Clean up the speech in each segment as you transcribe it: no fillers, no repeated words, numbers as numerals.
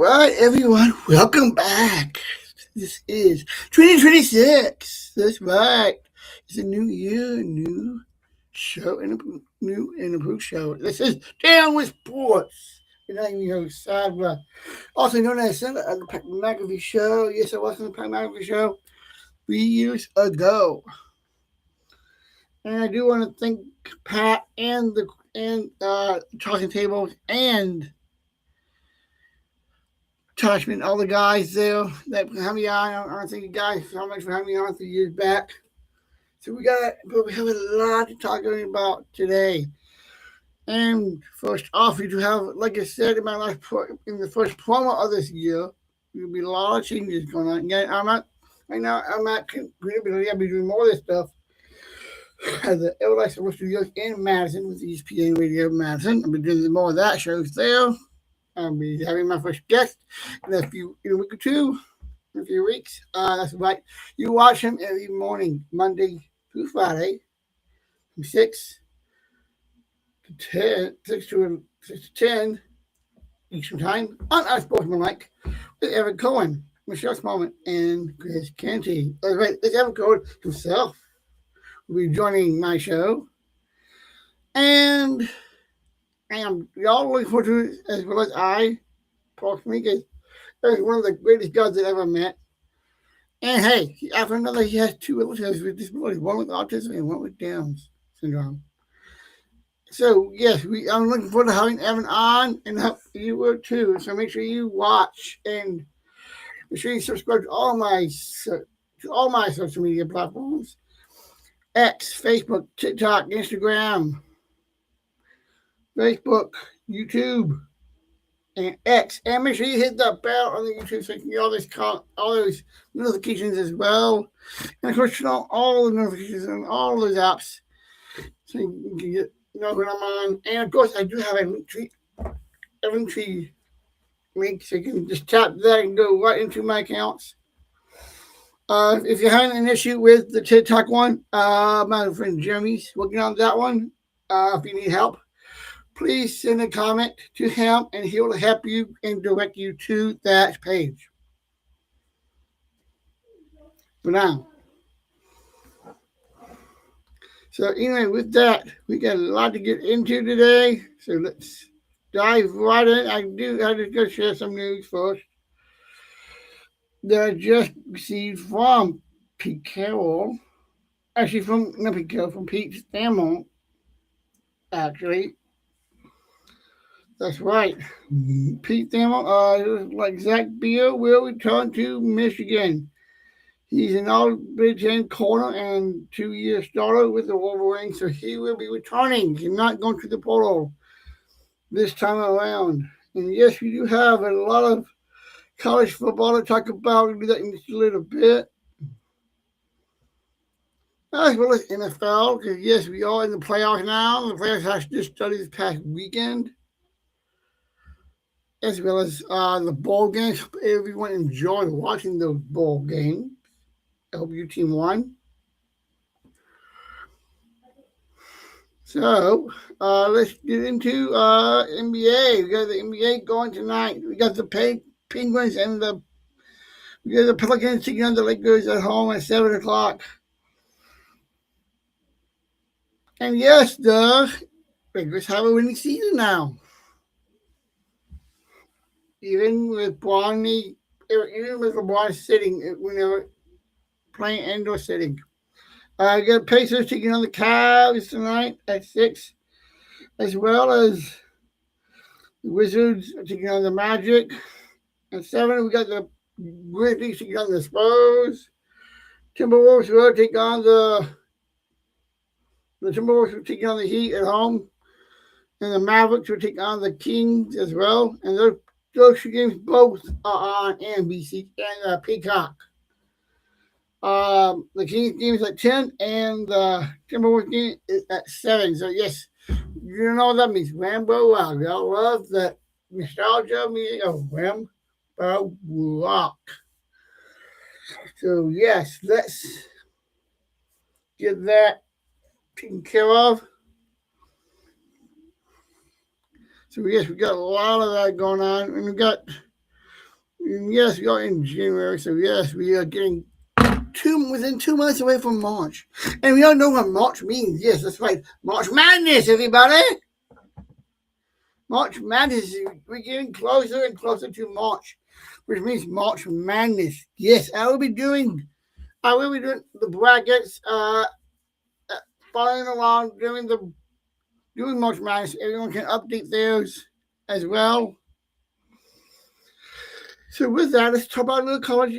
right, everyone, welcome back. This is 2026. That's right. It's a new year, new show, and a new and improved show. This is Down with Sports. And I'm your host, Sadra, also known as Senator of the Pat McAfee Show. Yes, I was on the Pat McAfee Show 3 years ago. And I do want to thank Pat and Talking Tables and Touchman, all the guys there that had me on. I want to thank you guys so much for having me on 3 years back. So we have a lot to talk about today. And first off, we do have, like I said in in the first promo of this year, there'll be a lot of changes going on. Again, I'm not going to be doing more of this stuff at the Everlight Sports Studios in Madison with ESPN Radio Madison. I'll be doing more of that shows there. I'll be having my first guest in a week or two, in a few weeks. That's right. You watch him every morning, Monday through Friday, from 6 to 10 Eastern Time on our Sportsmanlike with Evan Cohen, Michelle Smallman, and Chris Canty. That's right. It's Evan Cohen himself will be joining my show. And y'all looking forward to it as well as I, personally, because he's one of the greatest guys I ever met. And hey, after another, he has two relatives with disabilities, one with autism and one with Down syndrome. So yes, I'm looking forward to having Evan on, and you will too. So make sure you watch and make sure you subscribe to all my social media platforms: X, Facebook, TikTok, Instagram, Facebook, YouTube, and X. And make sure you hit that bell on the YouTube so you can get all those notifications as well. And of course, turn on all the notifications on all those apps so you can know when I'm on. And of course, I do have a link tree link, so you can just tap that and go right into my accounts. If you're having an issue with the TikTok one, my friend Jeremy's working on that one. If you need help, please send a comment to him and he will help you and direct you to that page. For now. So anyway, with that, we got a lot to get into today. So let's dive right in. I just go share some news first that I just received from Pete Carroll. Actually, from Pete Thamel. Actually, that's right. Pete Thamel, like Zach Beal, will return to Michigan. He's an all Big Ten corner and 2-year starter with the Wolverines, so he will be returning. He's not going to the portal this time around. And yes, we do have a lot of college football to talk about. We'll do that in just a little bit. As well as NFL, because yes, we are in the playoffs now. The playoffs have just started this past weekend. As well as the bowl games. Everyone enjoyed watching those bowl games. I hope your team won. So let's get into NBA. We got the NBA going tonight. We got the Penguins and we got the Pelicans taking on the Lakers at home at 7:00. And yes, the Lakers have a winning season now. Even with LeBron sitting, when they were playing indoor sitting. I got Pacers taking on the Cavs tonight at 6, as well as the Wizards taking on the Magic. At 7, we got the Grizzlies taking on the Spurs. Timberwolves will take on the Timberwolves will take on the Heat at home. And the Mavericks will take on the Kings as well. And those two games both are on NBC and Peacock. The Kings game is at 10 and the Timberwolves game is at 7. So yes, you know what that means. Rambo Rock. Y'all love that nostalgia music of Rambo Rock. So yes, let's get that taken care of. So yes, we got a lot of that going on, and we got Yes, we are in January, so yes, we are getting within 2 months away from March. And we all know what March means. Yes, that's right. March Madness, everybody. March Madness. We're getting closer and closer to March, which means March Madness. Yes, I will be doing the brackets, following along doing March Madness. Everyone can update theirs as well. So with that, let's talk about a little college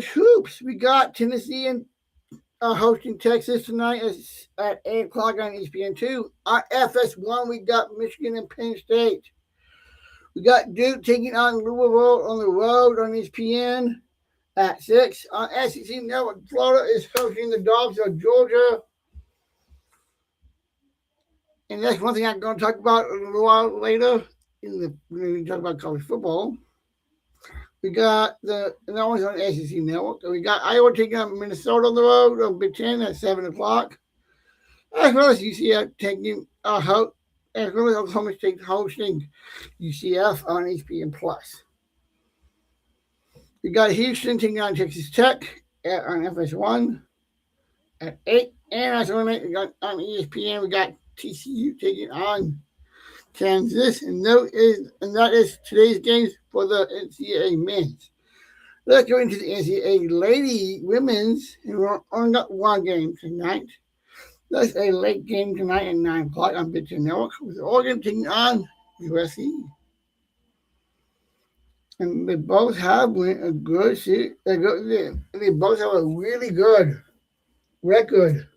hoops. We got Tennessee and hosting Texas tonight at 8 o'clock on ESPN2. On FS1, we got Michigan and Penn State. We got Duke taking on Louisville on the road on ESPN at 6. On SEC Network, Florida is hosting the Dogs of Georgia. And that's one thing I'm going to talk about a little while later when we talk about college football. We got that one's on SEC Network. We got Iowa taking on Minnesota on the road on Big Ten at 7 o'clock. As well as UCF taking as well as Oklahoma State hosting UCF on ESPN Plus. We got Houston taking on Texas Tech on FS1 at 8. And as well we got on ESPN, we got TCU taking on Kansas, and that is today's games for the NCAA men's. Let's go into the NCAA women's, and we're only got one game tonight. That's a late game tonight at 9 o'clock on Big Ten Network with Oregon taking on USC. And they both have a good series. They both have a really good record.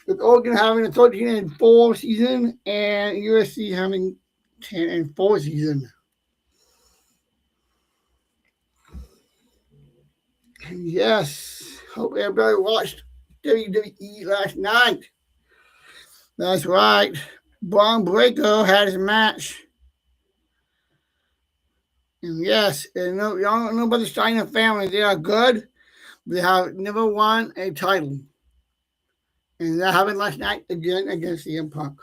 With Oregon having a 13-4 season and USC having 10-4 season. And yes, hope everybody watched WWE last night. That's right. Braun Breaker had his match. And yes, y'all don't know about the Steiner family. They are good. They have never won a title. And that happened last night again against CM Punk.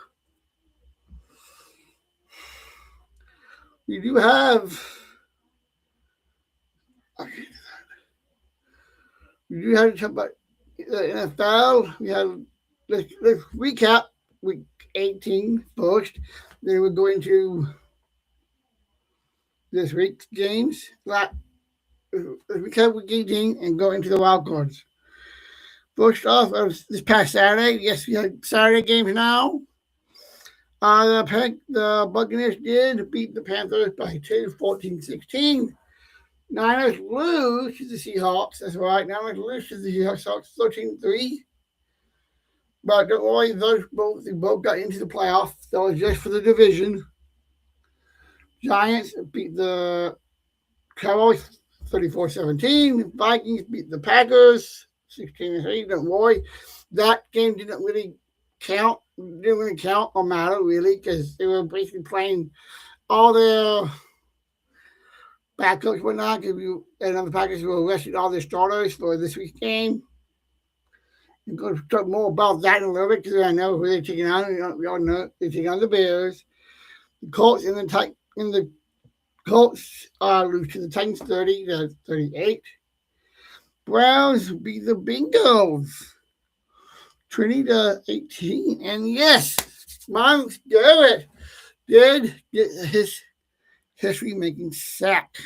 We do have. We do have to talk about the NFL. Let's recap week 18 first. Then we're going to this week's games. Let's recap week 18 and go into the wild cards. First off, this past Saturday, yes, we had Saturday games now. The Buccaneers did beat the Panthers by 14-16. Niners lose to the Seahawks. That's right. Niners lose to the Seahawks 13-3. But don't worry, they both got into the playoffs. That was just for the division. Giants beat the Cowboys 34-17. Vikings beat the Packers 16-3. Don't worry. That game didn't really count. Didn't really count or matter, really, because they were basically playing all their backups, whatnot, and the Packers were arrested all their starters for this week's game. I'm going to talk more about that in a little bit because I know who they're taking on. We all know they're taking on the Bears. The Colts the Colts lose to the Titans 30-38. Browns beat the Bengals 20-18. And yes, Myles Garrett did get his history-making sack,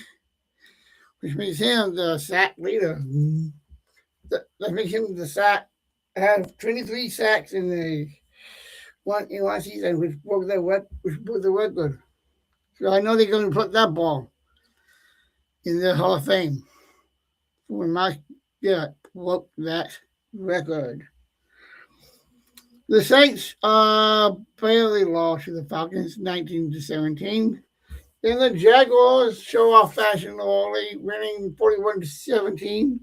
which makes him the sack leader. That makes him the sack. Had 23 sacks in one season, which broke the record. So I know they're going to put that ball in the Hall of Fame when Myles Garrett broke that record. The Saints barely lost to the Falcons 19-17. Then the Jaguars show off fashion early, winning 41-17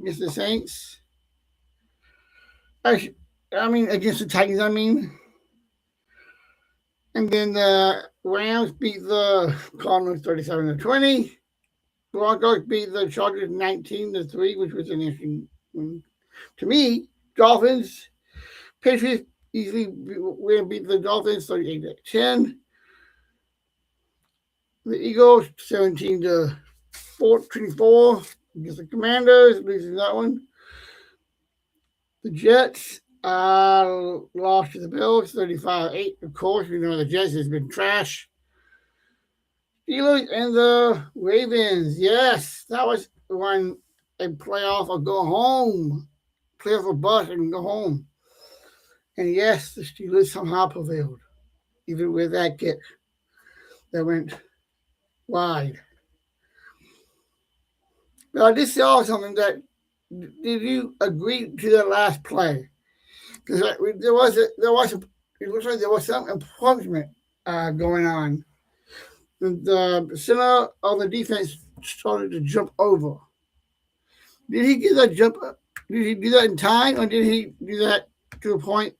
against the Saints. Against the Titans, And then the Rams beat the Cardinals 37-20. Broncos beat the Chargers 19-3, which was an interesting one. To me, Patriots easily beat the Dolphins 38-10. The Eagles 17-24 against the Commanders, losing that one. The Jets lost to the Bills 35-8. Of course, we know the Jets has been trash. Steelers and the Ravens. Yes, that was one a playoff or go home. Playoff or bust and go home. And yes, the Steelers somehow prevailed, even with that kick that went wide. Now, I just saw something that did you agree to the last play? Because it looks like there was some improvement going on. The center of the defense started to jump over. Did he do that jump? Did he do that in time, or did he do that to a point?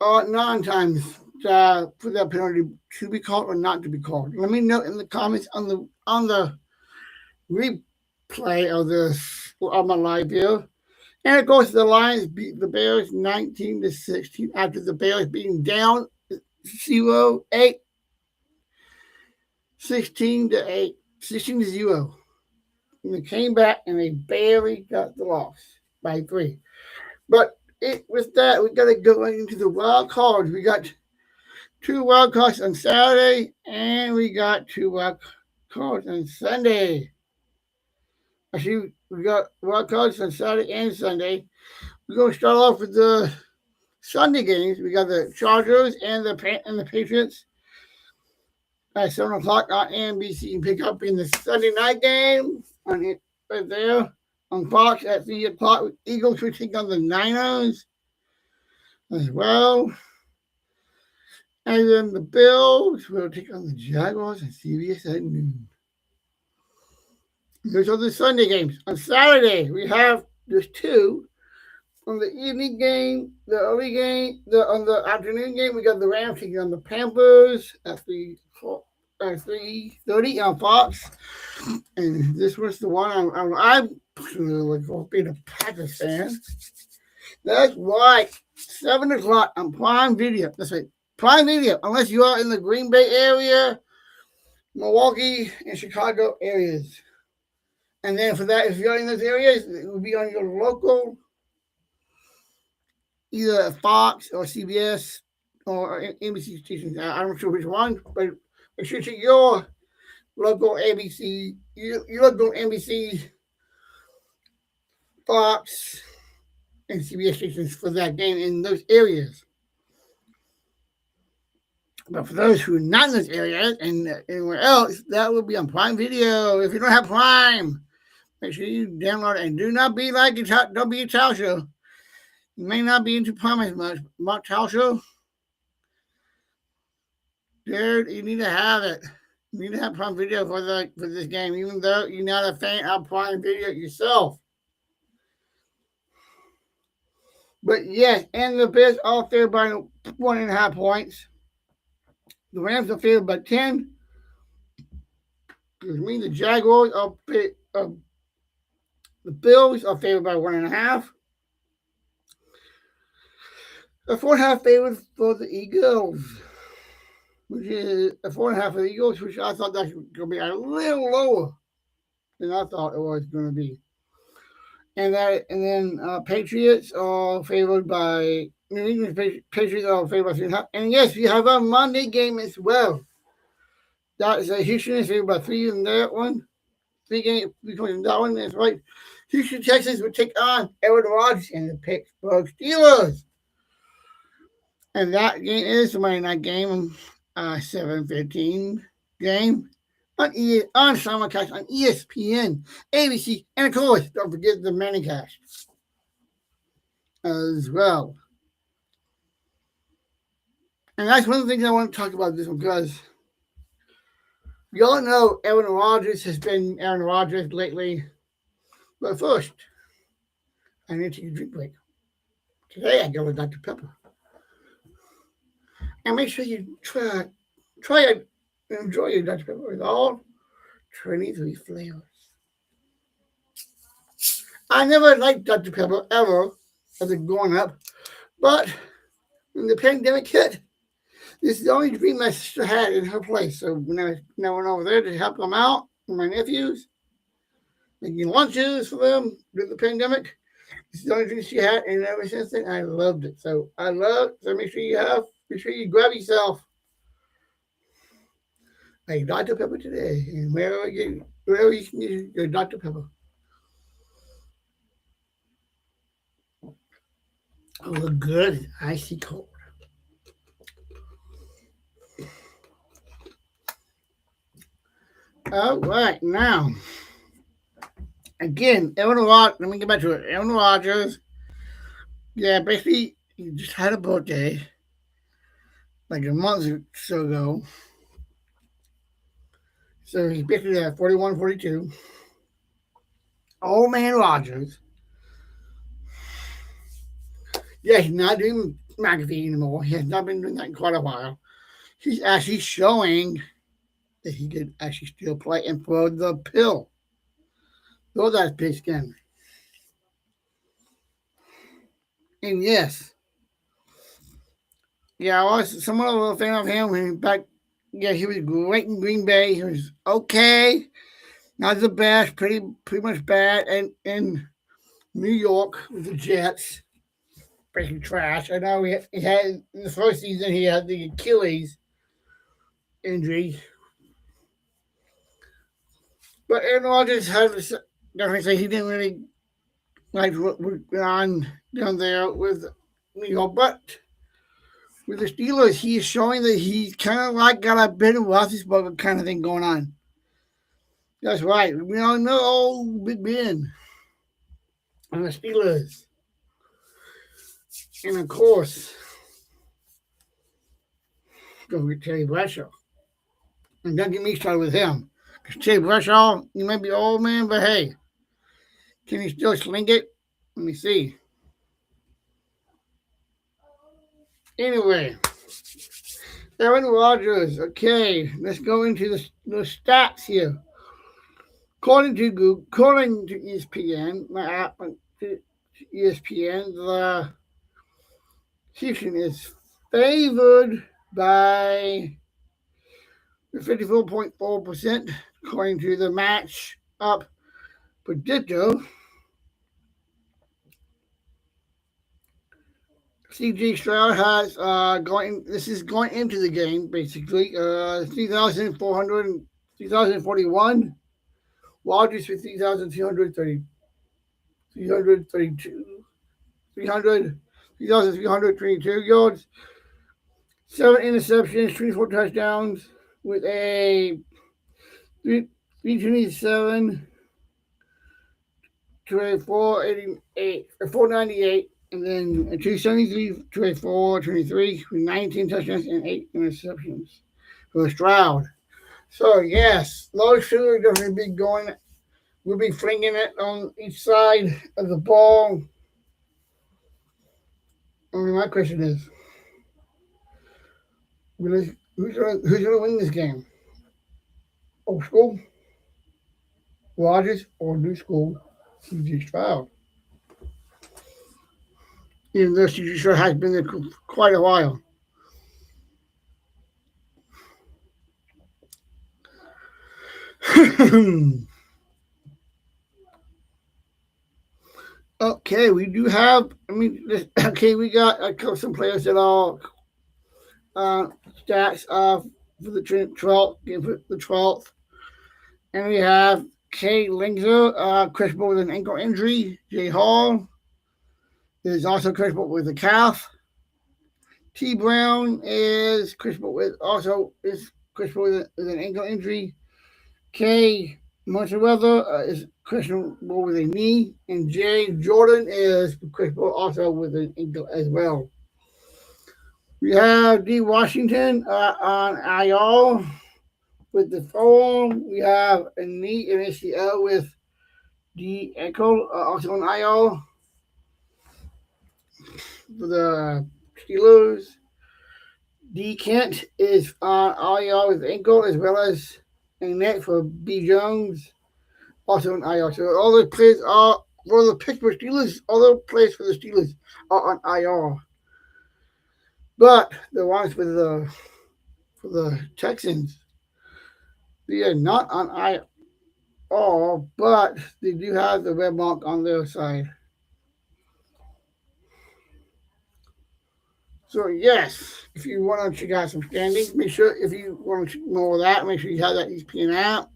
Not in time for that penalty to be called or not to be called. Let me know in the comments on the replay of this on my live view. And of course, the Lions beat the Bears 19-16 after the Bears being down 0-8, 16-8, 16-0. And they came back and they barely got the loss by 3. But with that, we got to go into the wild cards. We got 2 wild cards on Saturday, and we got 2 wild cards on Sunday. Actually, we got wild cards on Saturday and Sunday. We're going to start off with the Sunday games. We got the Chargers and the Patriots at 7 o'clock on NBC. You can pick up in the Sunday night game on it right there on Fox at 3 o'clock. Eagles will take on the Niners as well. And then the Bills will take on the Jaguars and CBS at noon. Those are the Sunday games. On Saturday, we have there's 2. On the evening game, the early game, on the afternoon game, we got the Rams taking on the Panthers at 3:30 on Fox. And this was the one I'm personally looking for, being a Packers fan. That's right, 7 o'clock on Prime Video. That's right, Prime Video, unless you are in the Green Bay area, Milwaukee, and Chicago areas. And then for that, if you're in those areas, it will be on your local, either Fox or CBS or NBC stations. I'm not sure which one, but make sure to check your local ABC, your local NBC, Fox, and CBS stations for that game in those areas. But for those who are not in those areas and anywhere else, that will be on Prime Video. If you don't have Prime, make sure you download it and do not be like don't be a Tauscher. You may not be into Prime as much. Mark Tauscher, dude, you need to have it. You need to have Prime Video for this game, even though you're not a fan of Prime Video yourself. But yes, and the Bears are favored by 1.5 points. The Rams are favored by 10. Which means the Jaguars are the Bills are favored by 1.5. A 4.5 favorite for the Eagles, which is a 4.5 for the Eagles, which I thought that was going to be a little lower than I thought it was going to be. And then Patriots are favored by New England. Patriots are favored by 3.5. And yes, we have a Monday game as well. That is Houston is favored by 3 in that one. 3 games in that one. That's right. Houston, Texas would take on Aaron Rodgers and the Pittsburgh Steelers. And that game is the Monday night game, 7:15 game on simulcast on ESPN, ABC, and of course, don't forget the Manicast as well. And that's one of the things I want to talk about this one, because we all know Aaron Rodgers has been Aaron Rodgers lately. But first, I need to take a drink break. Today I go with Dr. Pepper. And make sure you try it and enjoy your Dr. Pepper with all 23 flavors. I never liked Dr. Pepper ever as a growing up, but when the pandemic hit, This is the only dream my sister had in her place. So when I went over there to help them out, my nephews, making lunches for them during the pandemic. This is the only dream she had, and ever since then, I loved it. So make sure make sure you grab yourself a Dr. Pepper today, and wherever you can use your Dr. Pepper. Oh, look good, icy cold. All right, now again, Aaron Rodgers. Let me get back to it. Aaron Rodgers. Yeah, basically, he just had a birthday like a month or so ago. So he's basically at 41, 42. Old man Rodgers. Yeah, he's not doing McAfee anymore. He has not been doing that in quite a while. He's actually showing that he could actually still play and throw the pill. Throw that pigskin. And yes, yeah, I was somewhat of a fan of him when back. Yeah, he was great in Green Bay. He was okay, not the best, pretty much bad, and in New York with the Jets, freaking trash. I know he had in the first season he had the Achilles injury, but Aaron Rodgers had to definitely say he didn't really like what went on down there with New York, but with the Steelers, he is showing that he's kind of like got a bit of Roethlisberger kind of thing going on. That's right. We all know Big Ben and the Steelers. And of course, don't get Terry Bradshaw. And don't get me started with him. Because Terry Bradshaw, he may be old man, but hey, can he still sling it? Let me see. Anyway, Aaron Rodgers. Okay, let's go into the stats here. According to ESPN, my app to ESPN, the Houston is favored by 54.4%, according to the match up predictor. CJ Stroud has this is going into the game, basically. 3,041. Rodgers with 3,332. 3,322 yards. 7 interceptions, 24 touchdowns with a 327 to a 488, or 498, and then a 273 to a 423 with 19 touchdowns and 8 interceptions for Stroud. So, yes, those two are going to be going. We'll be flinging it on each side of the ball. I mean, my question is, who's going to win this game? Old school, Rodgers, or new school, CJ Stroud? Even though CJ Stroud has been there quite a while. Okay, we do have. We got some players that are stats for the 12th, and we have Kay Lingzer, questionable with an ankle injury. Jay Hall is also questionable with a calf. T. Brown is questionable with an ankle injury. K. Merriweather is questionable with a knee, and Jay Jordan is questionable also with an ankle as well. We have D. Washington on IR with the forearm. We have a knee and ACL with D. Ankle also on IR for the Steelers. D. Kent is on IR with ankle as well as a neck for B. Jones, also on IR. So all the players are for the Pittsburgh Steelers. All the players for the Steelers are on IR. But the ones for the Texans, they are not on IR, but they do have the red mark on their side. So yes, if you want to check out some standings, make sure if you want to check more of that, make sure you have that ESPN app.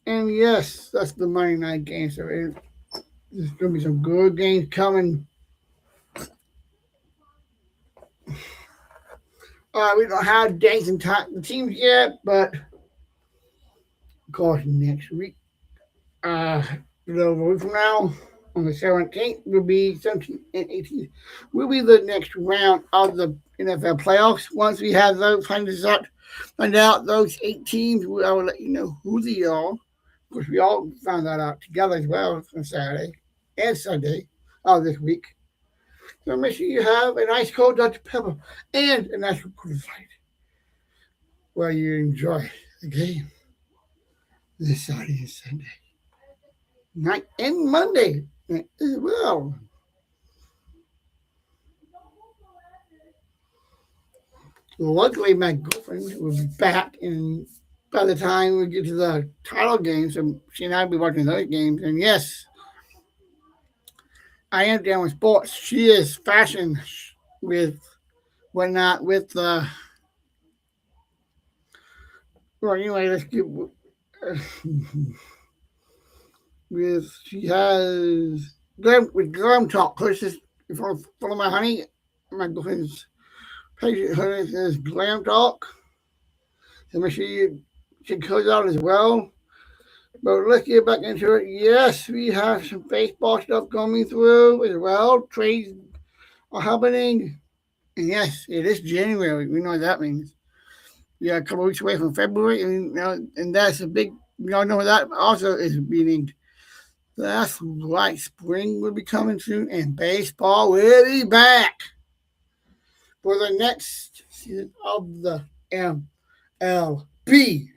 And yes, that's the Monday night game. So there's going to be some good games coming. We don't have dates and time the teams yet, but of course next week, a little week from now, on the 17th, will be 17th and 18th, will be the next round of the NFL playoffs. Once we have those find out those 8 teams, I will let you know who they are. Of course, we all found that out together as well on Saturday and Sunday of this week. So make sure you have a nice cold Dr. Pepper and a nice cool fight while you enjoy the game this Saturday and Sunday night and Monday as well. Luckily, my girlfriend will be back, and by the time we get to the title games, so she and I will be watching those games. And yes, I am down with sports. She is fashion with whatnot with the. Well, anyway, let's get with she has glam talk. Just if you follow my honey, my girlfriend's page. Her name is Glam Talk. So make sure you check hers out as well. But let's get back into it. Yes, we have some baseball stuff coming through as well. Trades are happening. And yes, it is January. We know what that means. We are a couple weeks away from February, and that's a big. We all know what that also is meaning. That's right. Spring will be coming soon, and baseball will be back for the next season of the MLB.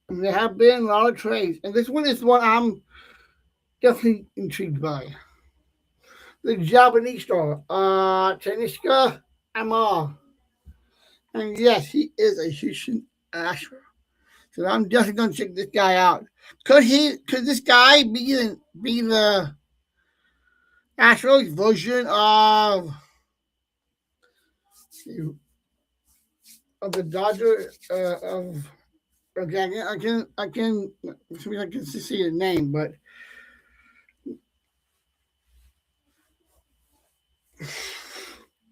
And there have been a lot of trades, and this one is one I'm definitely intrigued by. The Japanese star, Tanishka Amar. And yes, he is a Houston Astro. So I'm definitely going to check this guy out. Could this guy be the Astros version of the Dodger of okay, I can see his name, but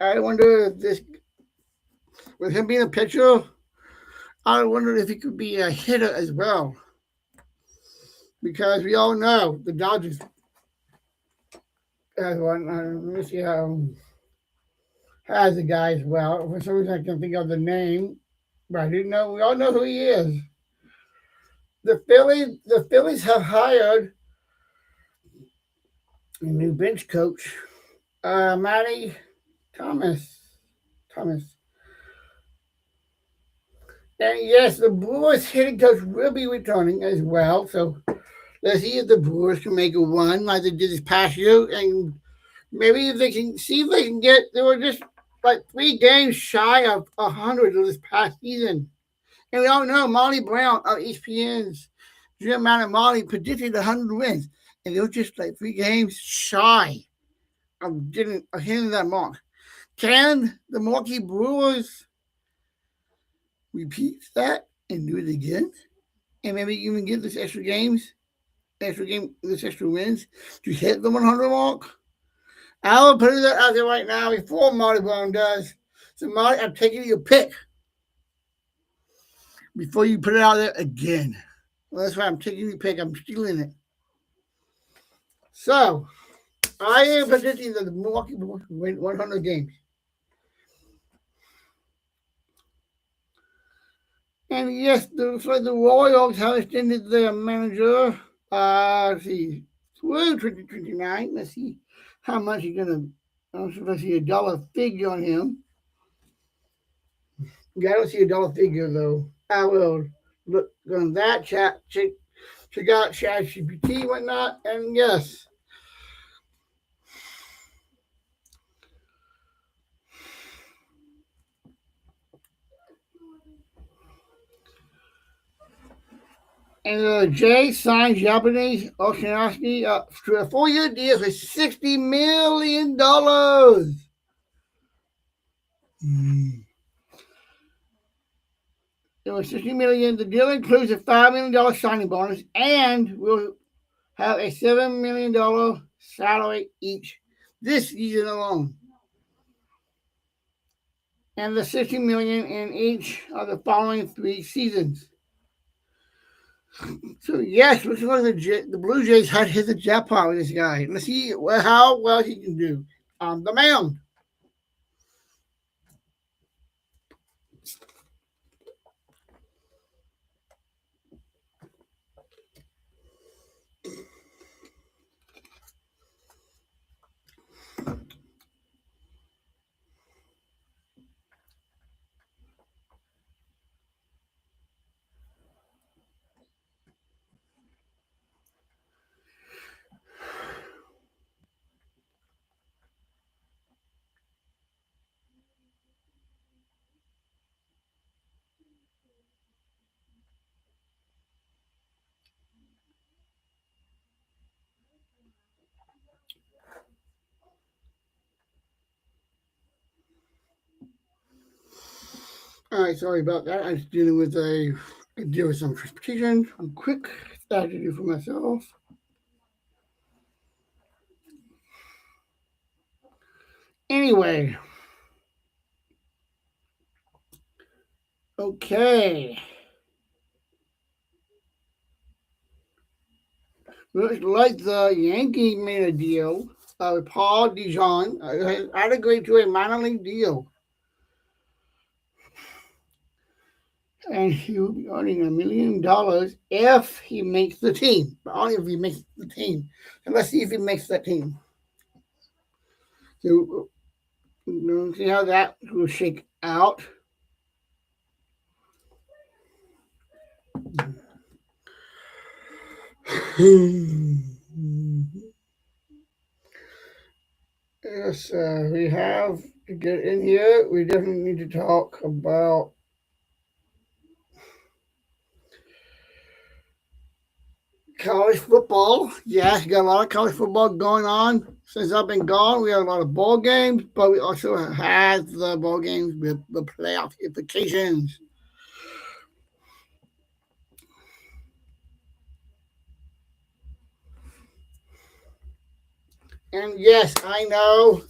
I wonder if this with him being a pitcher, I wonder if he could be a hitter as well. Because we all know the Dodgers has one. Let me see how has the guy as well. For some reason, I can't think of the name, but I do know we all know who he is. The Phillies have hired a new bench coach, Matty Thomas. Thomas. And yes, the Brewers hitting coach will be returning as well. So let's see if the Brewers can make a run like they did this past year, and maybe if they can see if they can get. They were just like 3 games shy of 100 this past season, and we all know Molly Brown of ESPN's Jim Mount and Molly predicted 100 wins, and they were just like 3 games shy of hitting that mark. Can the Milwaukee Brewers repeat that and do it again, and maybe even get this extra wins to hit the 100 mark? I will put it out there right now before Marty Brown does. So, Marty, I'm taking your pick before you put it out there again. Well, that's why I'm taking your pick. I'm stealing it. So, I am predicting that the Milwaukee Brewers win 100 games. And yes, the Royals have extended their manager. Let's see, through 2029. Let's see how much he's gonna. Let's see a dollar figure on him. Yeah, I don't see a dollar figure though. I will look on that check out ChatGPT, whatnot, and yes. And the Jays signed Japanese Oceanovsky to a 4-year deal for $60 million. It was $60 million. The deal includes a $5 million signing bonus and will have a $7 million salary each this season alone. And the $60 million in each of the following 3 seasons. So yes, looks like the Blue Jays had hit the jackpot with this guy. Let's see how well he can do on the mound. All right, sorry about that. I was dealing with some transportation. I'm quick. That I had to do for myself. Anyway. Okay. Looks like the Yankees made a deal with Paul DeJong. I'd agree to a minor league deal. And he will be earning $1 million if he makes the team. But only if he makes the team. And let's see if he makes that team. So we'll see how that will shake out. Yes, we have to get in here. We definitely need to talk about college football. Yeah, got a lot of college football going on since I've been gone. We have a lot of ball games, but we also had the ball games with the playoff implications. And yes, I know.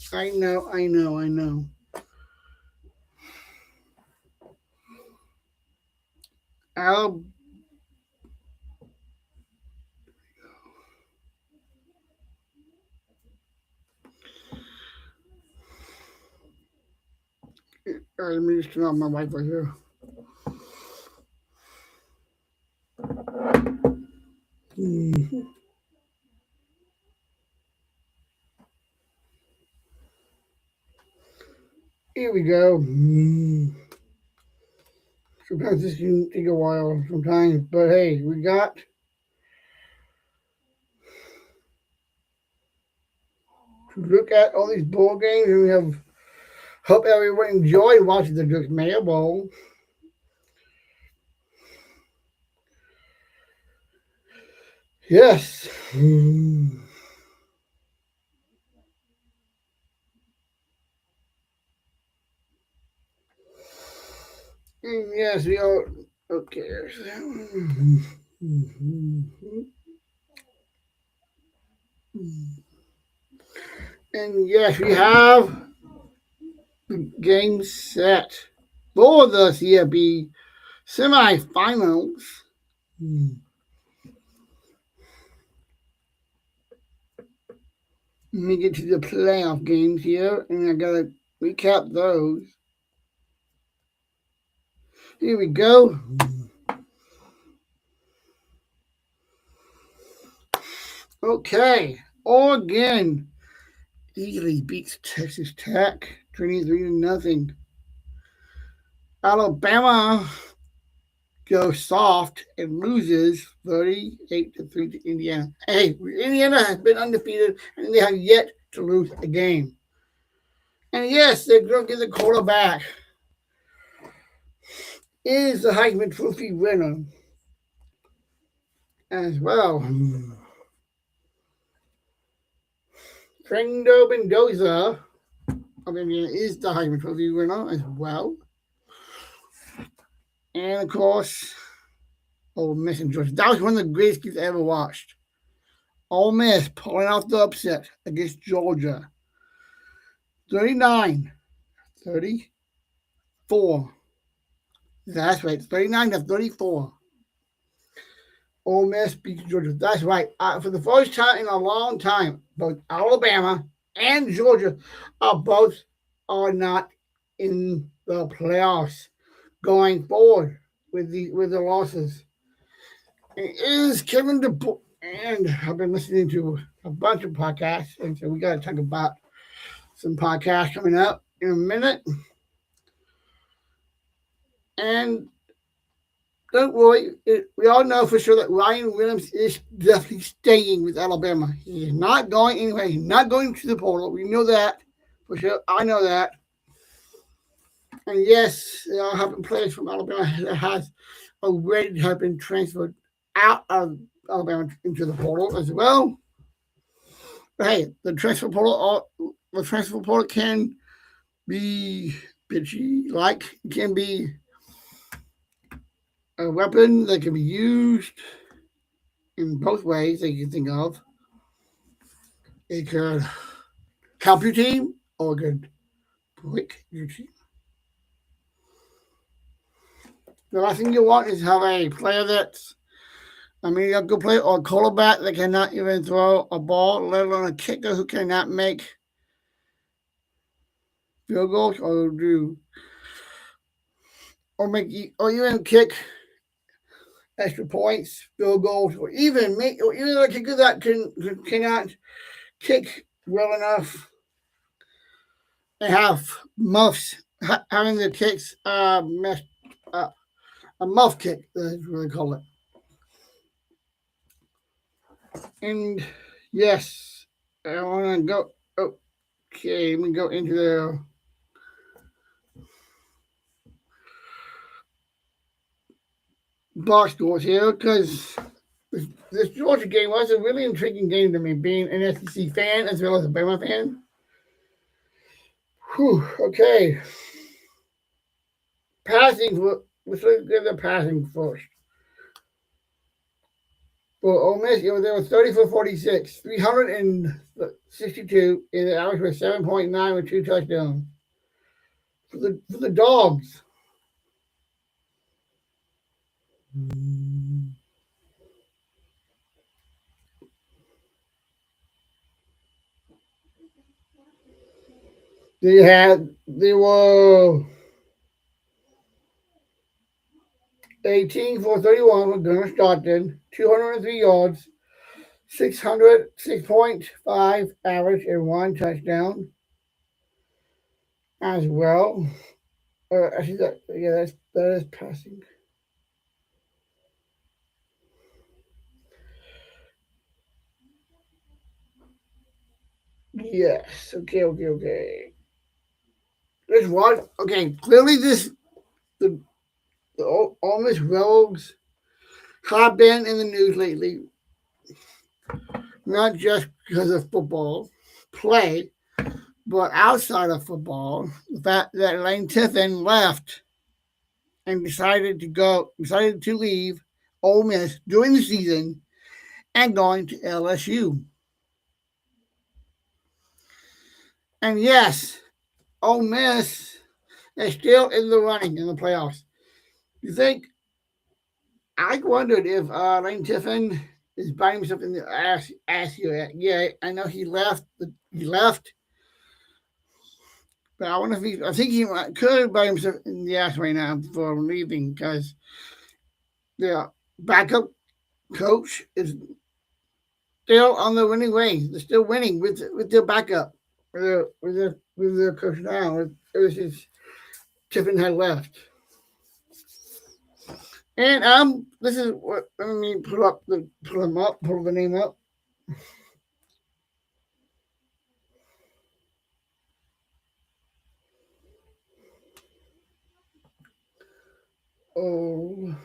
I'll let me just turn off my Wi-Fi here. Here we go. Sometimes this can take a while sometimes, but hey, we got to look at all these bowl games, and we have hope everyone enjoyed watching the Duke Mayo Bowl. Yes. Yes, we are. Okay. And yes, we have the game set for the CFB semifinals. Let me get to the playoff games here, and I gotta recap those. Here we go. Okay, Oregon easily beats Texas Tech 23-0. Alabama goes soft and loses 38-3 to Indiana. Hey, Indiana has been undefeated and they have yet to lose a game. And yes, they're going to get the quarterback. Is the Heisman Trophy winner. as well. Fernando Mendoza of Indiana is the Heisman Trophy winner as well. And of course, Ole Miss and Georgia. That was one of the greatest games I ever watched. Ole Miss pulling off the upset against Georgia. 39-34. That's right, 39-34. Ole Miss beats Georgia. That's right. For the first time in a long time, both Alabama and Georgia are not in the playoffs going forward with the losses. It is Kevin DeBoer, and I've been listening to a bunch of podcasts, and so we got to talk about some podcasts coming up in a minute. And don't worry, we all know for sure that Ryan Williams is definitely staying with Alabama. He is not going anywhere. He's not going to the portal. We know that for sure. I know that. And yes, there have been players from Alabama that has already have been transferred out of Alabama into the portal as well. But hey, the transfer portal can be bitchy, like it can be a weapon that can be used in both ways that you can think of. It could help your team or it could break your team. The last thing you want is have a player that's a mediocre player or a quarterback that cannot even throw a ball, let alone a kicker who cannot make field goals or even kick extra points, field goals, or even a kicker that cannot kick well enough and have muffs having the kicks messed up. A muff kick, that's what they call it. And yes, I want to go. Okay, let me go into the box scores here because this Georgia game was a really intriguing game to me, being an SEC fan as well as a Bama fan. Whew, okay. Passing, let's look at the passing first. For Ole Miss, there was 30 for 46, 362, and the average was 7.9 with 2 touchdowns. For the Dogs, they were 18 for 31 with Gunnar Stockton, 203 yards, 6.5 average, and 1 touchdown as well. Actually, that is passing. Yes. Okay. There's one. Okay, clearly the Ole Miss Rogues have been in the news lately, not just because of football play, but outside of football. The fact that Lane Kiffin left and decided to leave Ole Miss during the season and going to LSU. And yes, Ole Miss is still in the running in the playoffs. You think? I wondered if Lane Kiffin is biting himself in the ass here. Yeah, I know he left. But I wonder if I think he could bite himself in the ass right now for leaving because the backup coach is still on the winning way. They're still winning with their backup, with their coach now. Ever since Tiffin had left. And this is what let me pull the name up. Oh,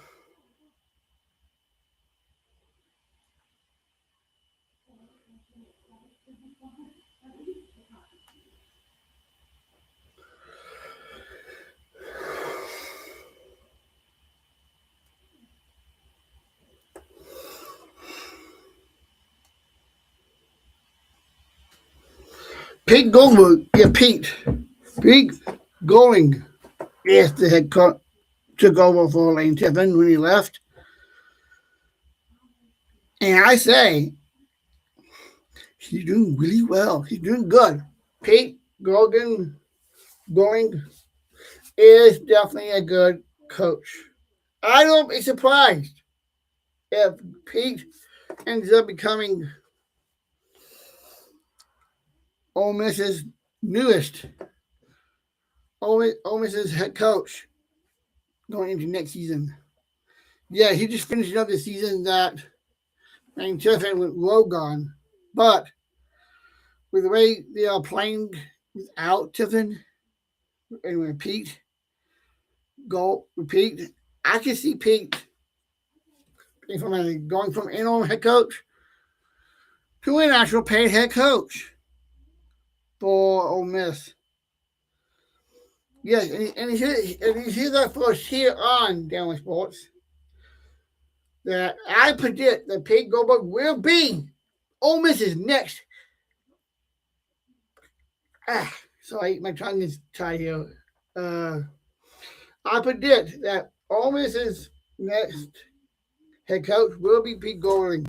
Pete Goldberg, Pete Golding is the head coach, took over for Lane Tiffin when he left. And I say, he's doing really well. He's doing good. Pete Golding is definitely a good coach. I don't be surprised if Pete ends up becoming Ole Miss's newest Ole Miss's head coach going into next season. Yeah, he just finished up the season that Lane Tiffin with Logan, but with the way they are playing without Tiffin and repeat, I can see Pete going from interim head coach to an actual paid head coach for Ole Miss. Yes, and he's here that first here on Downward Sports that I predict that Pete Goldberg will be Ole Miss's next. Sorry, my tongue is tied here. I predict that Ole Miss's next head coach will be Pete Golding.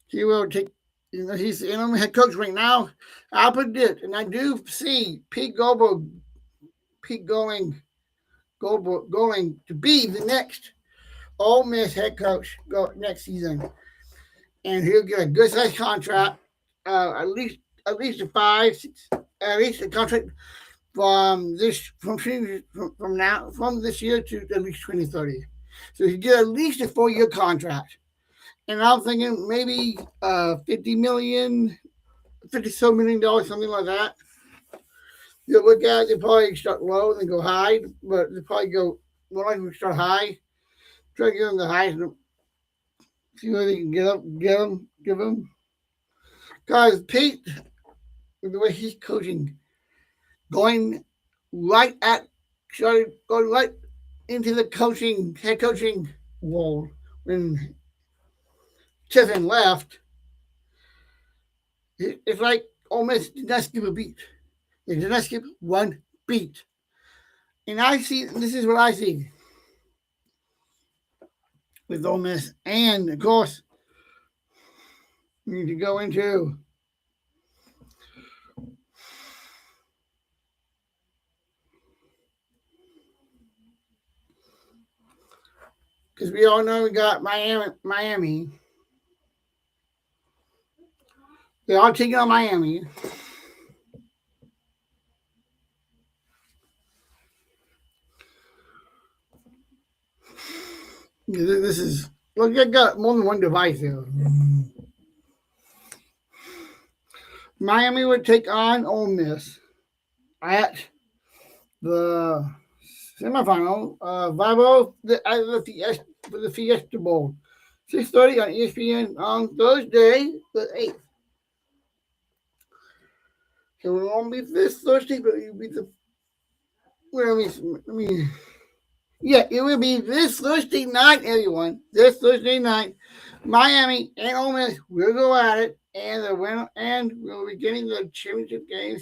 He will take. He's the interim head coach right now. I predict, and I do see Pete Goldberg going to be the next Ole Miss head coach next season, and he'll get a good size contract, at least a contract from this year to at least 2030. So he get at least a 4-year contract. And I'm thinking maybe $50 million, $57 million, something like that. You look at it, they probably start low and then go high, but they probably go more like we start high. Try to give them the highest, see where they can give them. Because Pete, the way he's coaching, going right into the head coaching world when Tiffin left. It's like Ole Miss did not skip a beat. They did not skip one beat. And this is what I see with Ole Miss. And, of course, we need to go into because we all know we got Miami. They are taking on Miami. This is look. I got more than one device here. Miami would take on Ole Miss at the semifinal. Vivo for the Fiesta Bowl, 6:30 on ESPN on Thursday the 8th. So it won't be this Thursday, but it'll be the. It will be this Thursday night, everyone. This Thursday night, Miami and Ole Miss will go at it, and the winner we'll be getting the championship game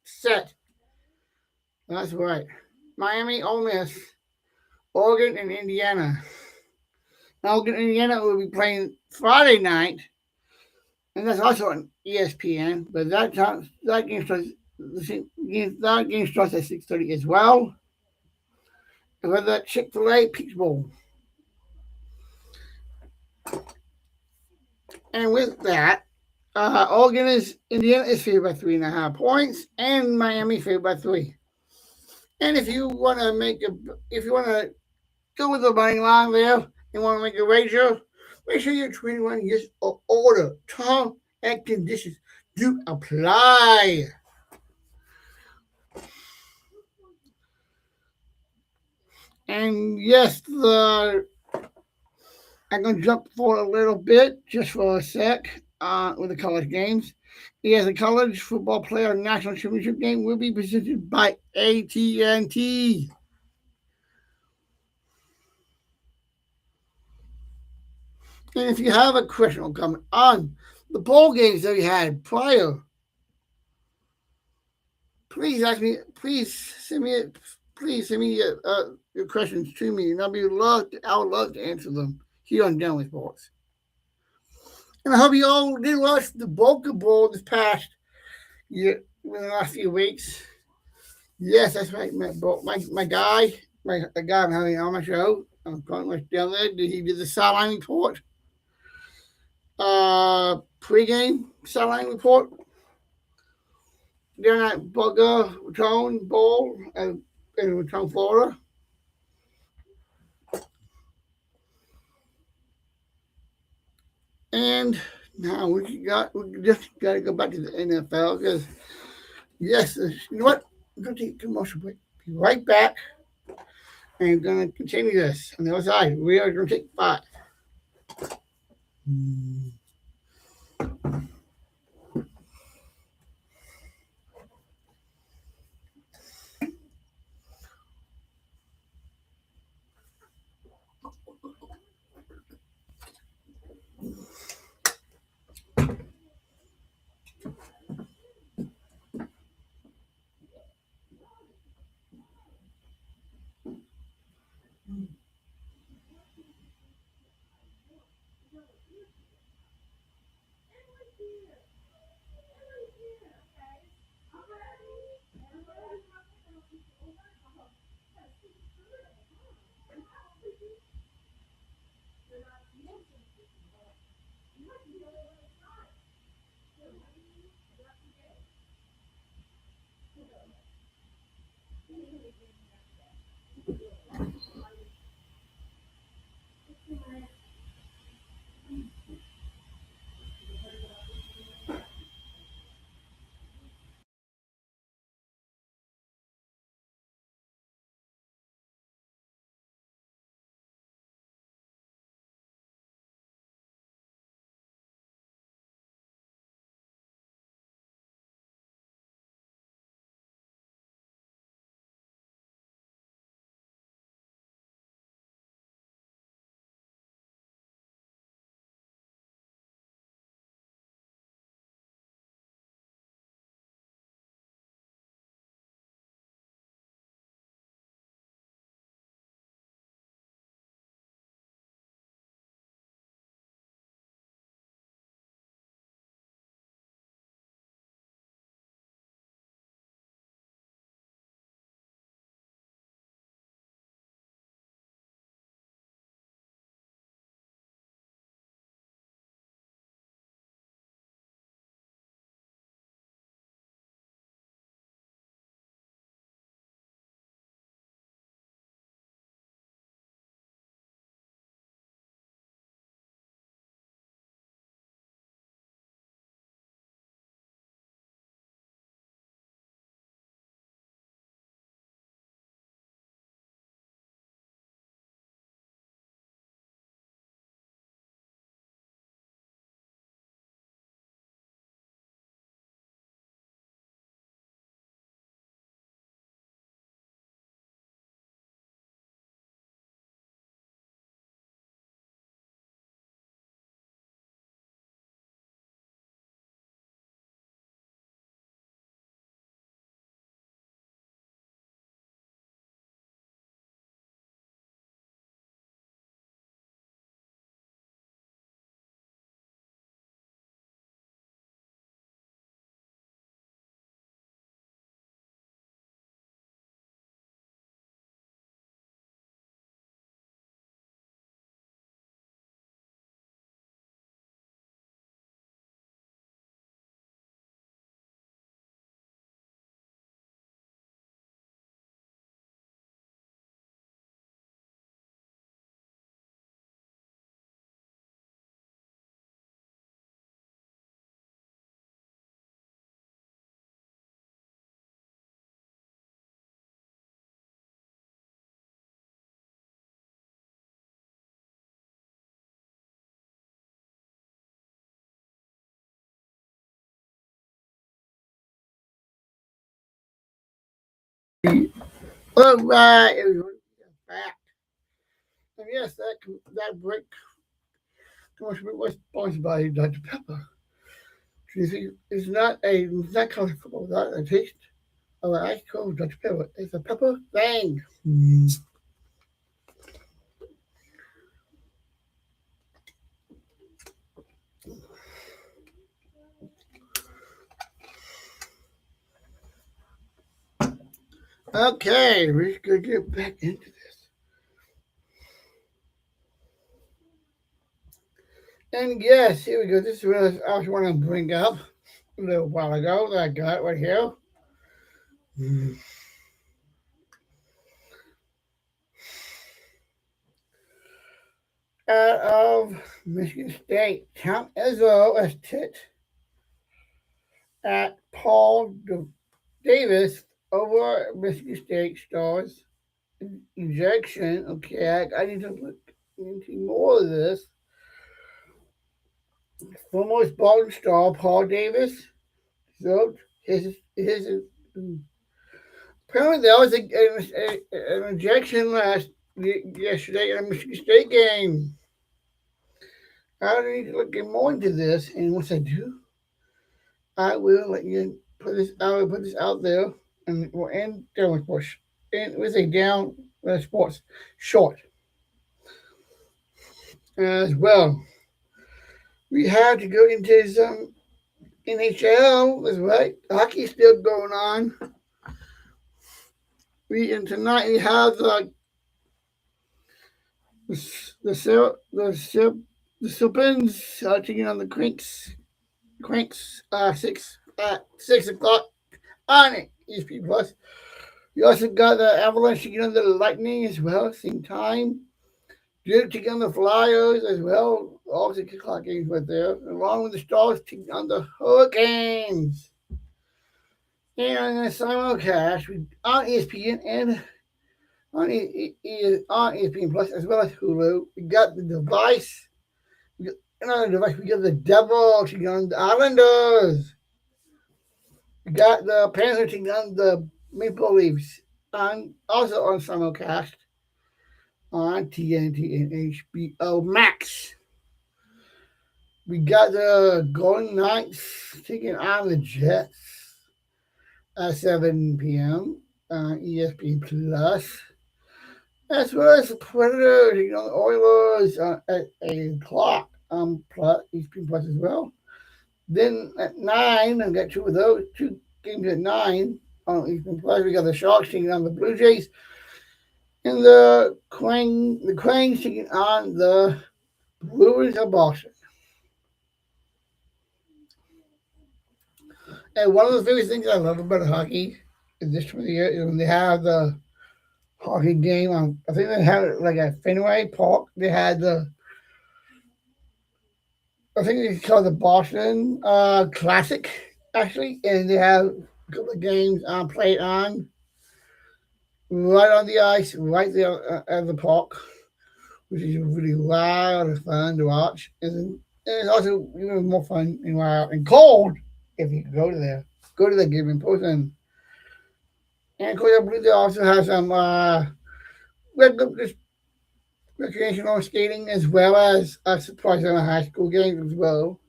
set. That's right. Miami, Ole Miss, Oregon, and Indiana. Oregon and Indiana will be playing Friday night, and that's also on ESPN. But that game starts at 6:30 as well. For the Chick-fil-A Peach Bowl. And with that, Indiana is favored by 3.5 points, and Miami favored by 3. And if you want to go with the money line there and want to make a wager, make sure you're 21 years or older. Terms and conditions do apply. And yes, I'm going to jump forward a little bit, just for a sec, with the college games. Yes, the college football player national championship game will be presented by AT&T. And if you have a question or comment on the bowl games that we had prior. Please ask me. Please send me your questions to me, and I would love to answer them here on Down with Sports. And I hope you all did watch the Boca Bowl this past year, in the last few weeks. Yes, that's right. My guy, the guy I'm having on my show, I'm currently down there. He did the sideline report, pregame sideline report during that Boca Raton Bowl in Raton, Florida. And now we just got to go back to the NFL because yes, you know what? We're gonna take a commercial break. Be right back, and we're gonna continue this on the other side. We are gonna take 5. All right, everyone, back. And yes, that break commercial break was sponsored by Dr. Pepper. It's not comfortable. Not a taste of an ice cold Dr Pepper. It's a pepper thing. Okay, we're gonna get back into this. And yes, here we go. This is what I was want to bring up a little while ago that I got right here. Out of Michigan State, Tom Izzo as tit at Davis over Michigan State stars injection. Okay, I need to look into more of this. Former Spartan star Paul Davis served his apparently there was an injection yesterday in a Michigan State game. I need to look more into this, and once I do, I will let you put this. I will put this out there, and we'll end down sports. And with a down sports short as well. We have to go into some NHL. That's right. Hockey's still going on. And tonight we have the Serpents taking on the Cranks. Cranks 6 o'clock on ESPN Plus. You also got the Avalanche taking on the Lightning as well, same time. Duke taking on the Flyers as well. All 6 o'clock games right there, along with the Stars taking on the Hurricanes. And on the simulcast on ESPN and on ESPN Plus as well as Hulu. We got the device. Another device. We got the Devil taking on the Islanders. We got the Panthers taking on the Maple Leafs. Also on simulcast on TNT and HBO Max. We got the Golden Knights taking on the Jets at 7 p.m. on ESPN Plus. As well as the Predators taking on the Oilers at 8 o'clock on ESPN Plus as well. Then at 9, I've got two of those, two games at 9 on ESPN Plus. We got the Sharks taking on the Blue Jays. And the Cranes taking on the Bruins of Boston. And one of the favorite things I love about hockey is this time of the year is when they have the hockey game on. I think they had it like at Fenway Park. They had I think it's called the Boston Classic actually, and they have a couple of games played on right on the ice, right there at the park, which is really loud and fun to watch. And it's also even more fun and wild and cold if you go to there. Go to the game in person. And of course, I believe they also have some recreational skating as well as surprising high school games as well.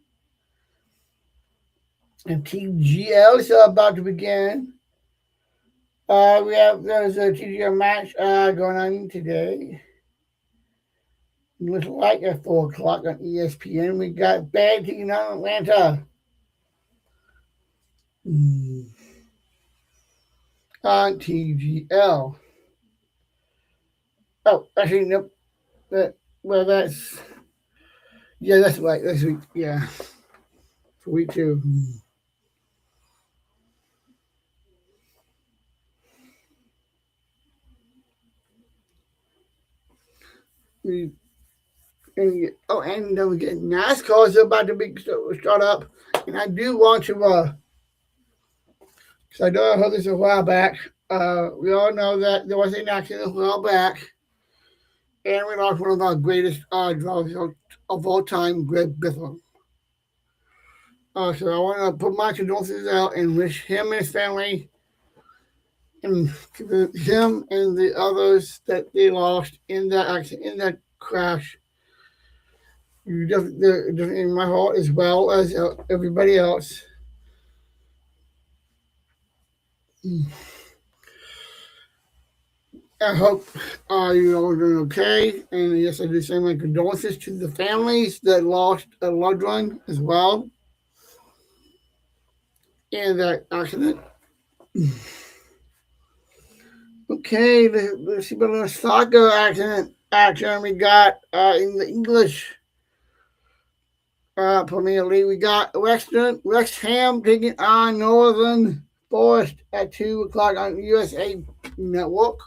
And Team GL is about to begin. There's a TGL match going on today. Looks like at 4 o'clock on ESPN. We got Bad taking on Atlanta. On TGL. Oh, actually, nope. That's right. That's week. Yeah, for week 2. And then we get NASCAR is about to start up, and I do want to because I know I heard this a while back. We all know that there was an accident a while back, and we lost one of our greatest drivers of all time, Greg Biffle. So I want to put my condolences out and wish him and his family, and him and the others that they lost in that accident, in that crash, They're definitely in my heart as well as everybody else. I hope you're all doing okay. And yes, I do send my condolences to the families that lost a loved one as well in that accident. Okay, let's see about the soccer action we got in the English Premier League. We got West Ham taking on Northern Forest at 2 o'clock on USA Network.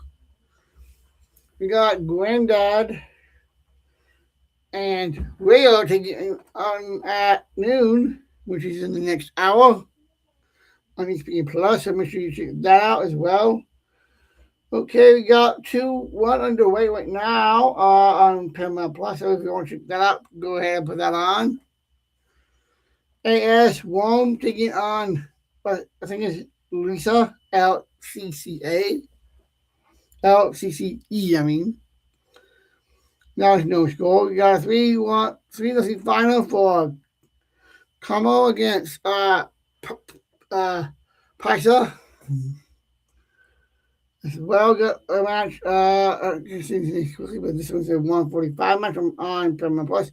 We got Grandad and Rio taking on at noon, which is in the next hour on ESPN Plus. So make sure you check that out as well. Okay, we got 2-1 underway right now on Paramount Plus. So if you want to check that out, go ahead and put that on. AS Rome taking on, I think it's Lisa LCCA. LCCE, I mean. Now there's no score. We got a 3-0 final for Como against Paisa. As well, got a match. But this one's a 1:45 match on Paramount Plus.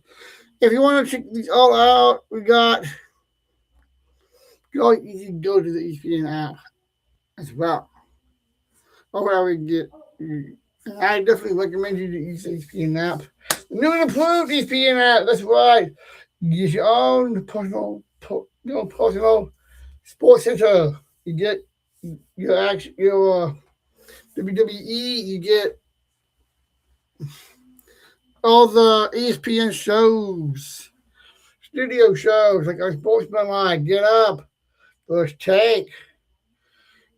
If you want to check these all out, we got. You can go to the ESPN app as well. Or wherever you get. I definitely recommend you to use the ESPN app. The new and improved ESPN app. That's right. You get your own personal sports center. You get your WWE. You get all the ESPN shows, studio shows like our Sportsmanlike, Get Up, First Take,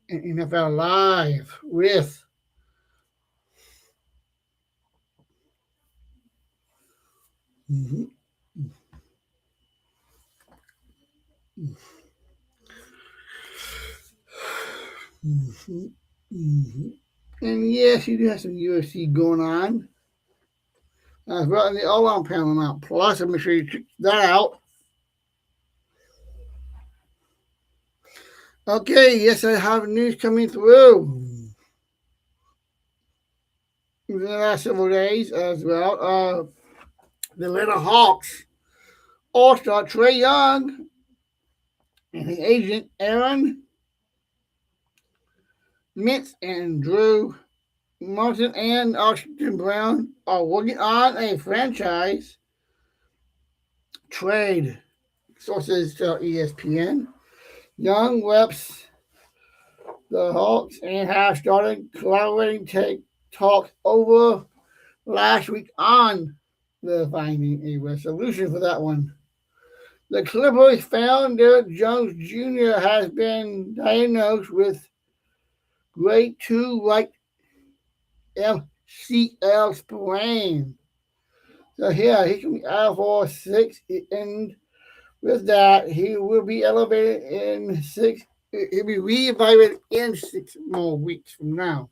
and NFL Live with And yes, you do have some UFC going on. As well, and all on Paramount Plus. Make sure you check that out. Okay, yes, I have news coming through in the last several days as well. The Atlanta Hawks All-Star Trae Young and his agent Aaron Mintz and Drew Martin and Austin Brown are working on a franchise trade. Sources tell ESPN. Young reps the Hawks and have started collaborating talks over last week on the finding a resolution for that one. The Clippers found Derek Jones Jr. has been diagnosed with grade 2 right MCL sprain. So yeah, he can be out for 6, and with that, he will be elevated in 6. He'll be reevaluated in 6 more weeks from now.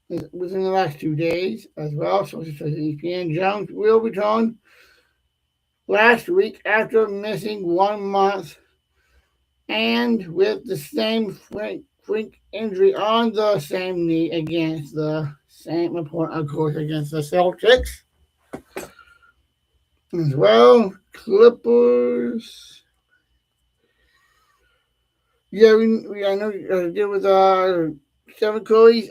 Within the last 2 days as well. So ESPN Jones will return last week after missing 1 month and with the same freak injury on the same knee against the same report, of course, against the Celtics. As well, Clippers. Yeah, I know deal with Stephen Curry's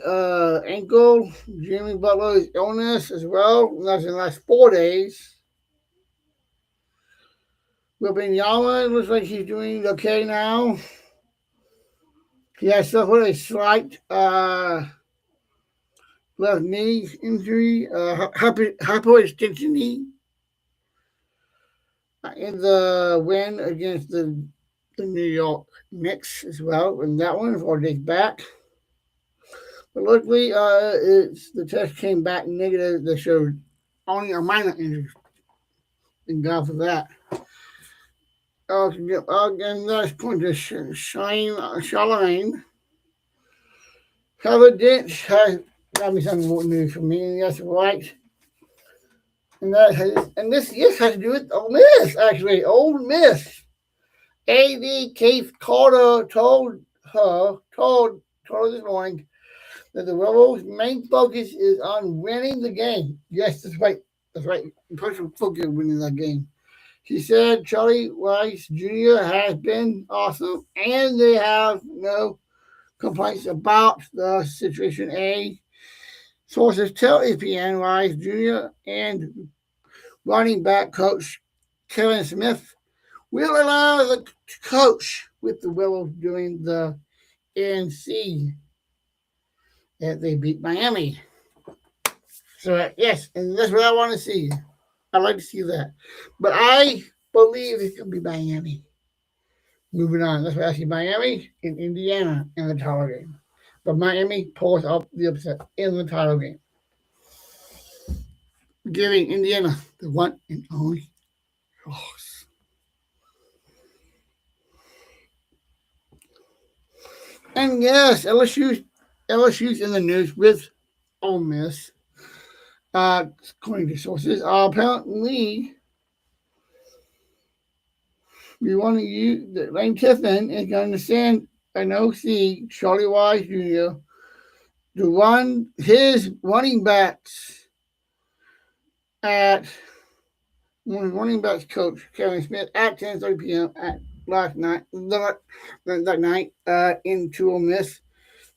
ankle, Jimmy Butler's illness as well. That's in the last 4 days. Wembanyama looks like he's doing okay now. He has suffered a slight left knee injury, hyperextension knee, in the win against the New York Knicks as well. And that one 4 days back. But luckily, the test came back negative. That showed only a minor injury. Thank God for that. And that's point to Charlemagne. Heather Dinch has got me some more news for me. And that's right. And this has to do with Ole Miss, actually. Ole Miss. A.D. Keith Carter told her this morning that the Rebels' main focus is on winning the game. Yes, that's right. That's right. Personal focus on winning that game. She said Charlie Weiss Jr. has been awesome, and they have no complaints about the situation. A sources tell ESPN Weiss Jr. and running back coach Kevin Smith will allow the coach with the Willows during the NC as they beat Miami. So, yes, and that's what I want to see. I'd like to see that. But I believe it could be Miami. Moving on. That's why I see Miami and Indiana in the title game. But Miami pulls off the upset in the title game, giving Indiana the one and only loss. And yes, LSU's in the news with Ole Miss. According to sources, apparently we want to use that Lane Kiffin is going to send an OC, Charlie Wise Jr., to run his running backs at running backs coach Kevin Smith at 10:30 p.m. at that night into Ole Miss.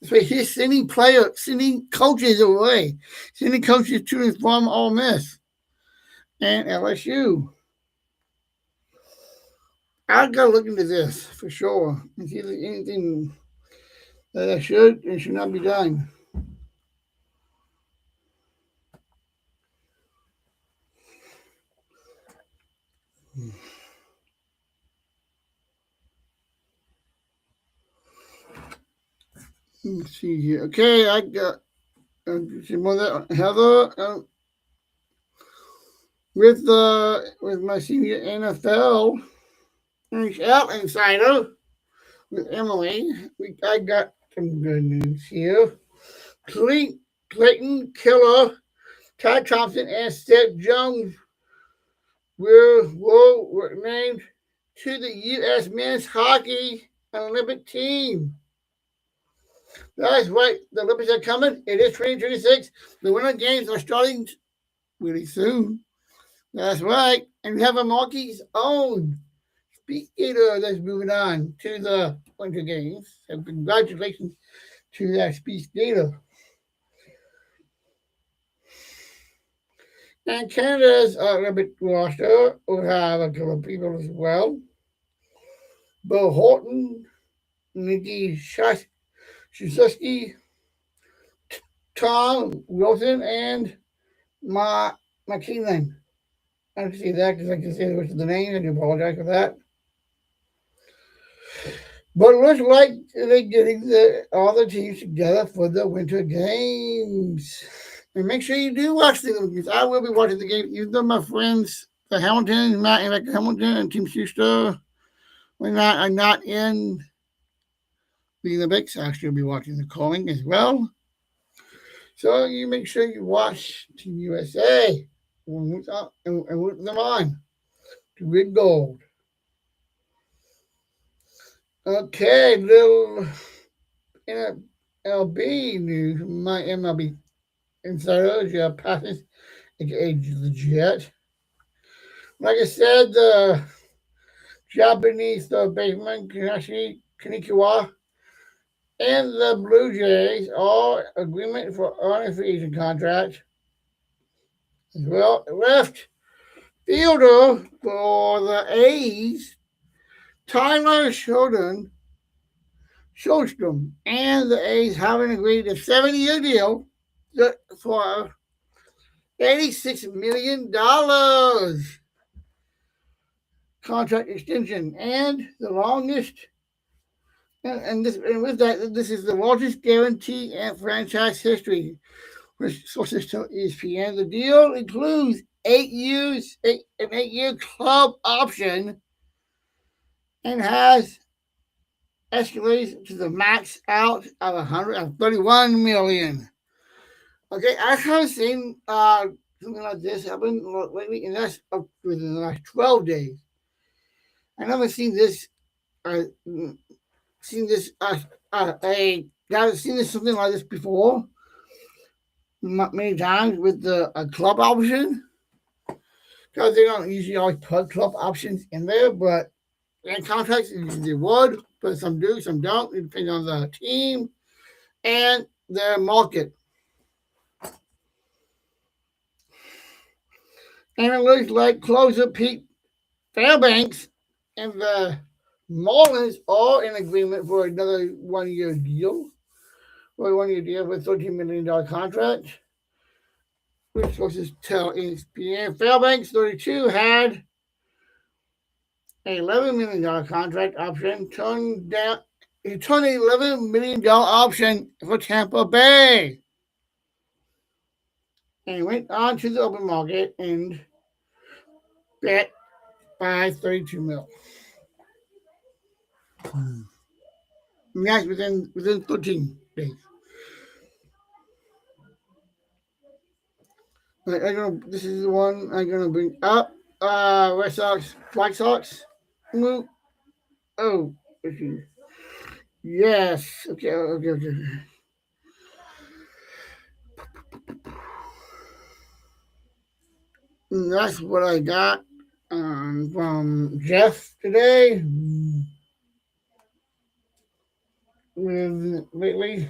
So he's sending coaches away, sending coaches to and from Ole Miss and LSU. I've got to look into this for sure and see if there's anything that I should and should not be done. Let's see here. Okay, I got some more that Heather with my senior NFL insider with Emily. I got some good news here. Clayton Keller, Ty Thompson, and Seth Jones were named to the U.S. men's hockey Olympic team. That's right. The Olympics are coming. It is 2026. The Winter Games are starting really soon. That's right. And we have a Marquis own speed skater that's moving on to the Winter Games. So congratulations to that speed skater. And Canada's Olympic roster will have a couple of people as well. Bo Horton, Nikki Shusky, Tom Wilson, and McKeelan. I don't see that because I can see the rest of the names. I do apologize for that. But it looks like they're getting all the teams together for the Winter Games. And make sure you do watch the games. I will be watching the game. Even though my friends, the Hamilton, Matt and Rebecca Hamilton, and Team Schuster, are not in the Olympics, I should be watching the calling as well. So you make sure you watch Team USA and root them on to win gold. Okay, little MLB news. My MLB insider, Jeff Passes, aka the Jet. Like I said, the Japanese baseman Kanashi Kanikiwa and the Blue Jays are agreement for on a free agent contract. As well, left fielder for the A's, Tyler Shostrom, and the A's haven't agreed to a 7-year deal for $86 million contract extension, and the longest. And with that, this is the largest guarantee in franchise history. Which sources tell ESPN. The deal includes 8 years, an 8-year club option, and has escalated to the max out of $131 million. Okay, I have seen something like this happened lately, and that's up within the last 12 days. I never uh, seen this, seen this something like this before many times with the club option because they don't usually always put club options in there, but in contracts they would, but some do, some don't. It depends on the team and their market. And it looks like closer Pete Fairbanks and the Marlins are in agreement for another 1 year deal. For a 1 year deal with $13 million contract. Which sources tell ESPN Fairbanks 32 had an $11 million contract option turned down. He turned an $11 million option for Tampa Bay. And went on to the open market and bet by 32 mil. And that's within 13 days. This is the one I'm gonna bring up. Red Sox, White Sox. Oh, yes. Okay. And that's what I got from Jeff today. Lately,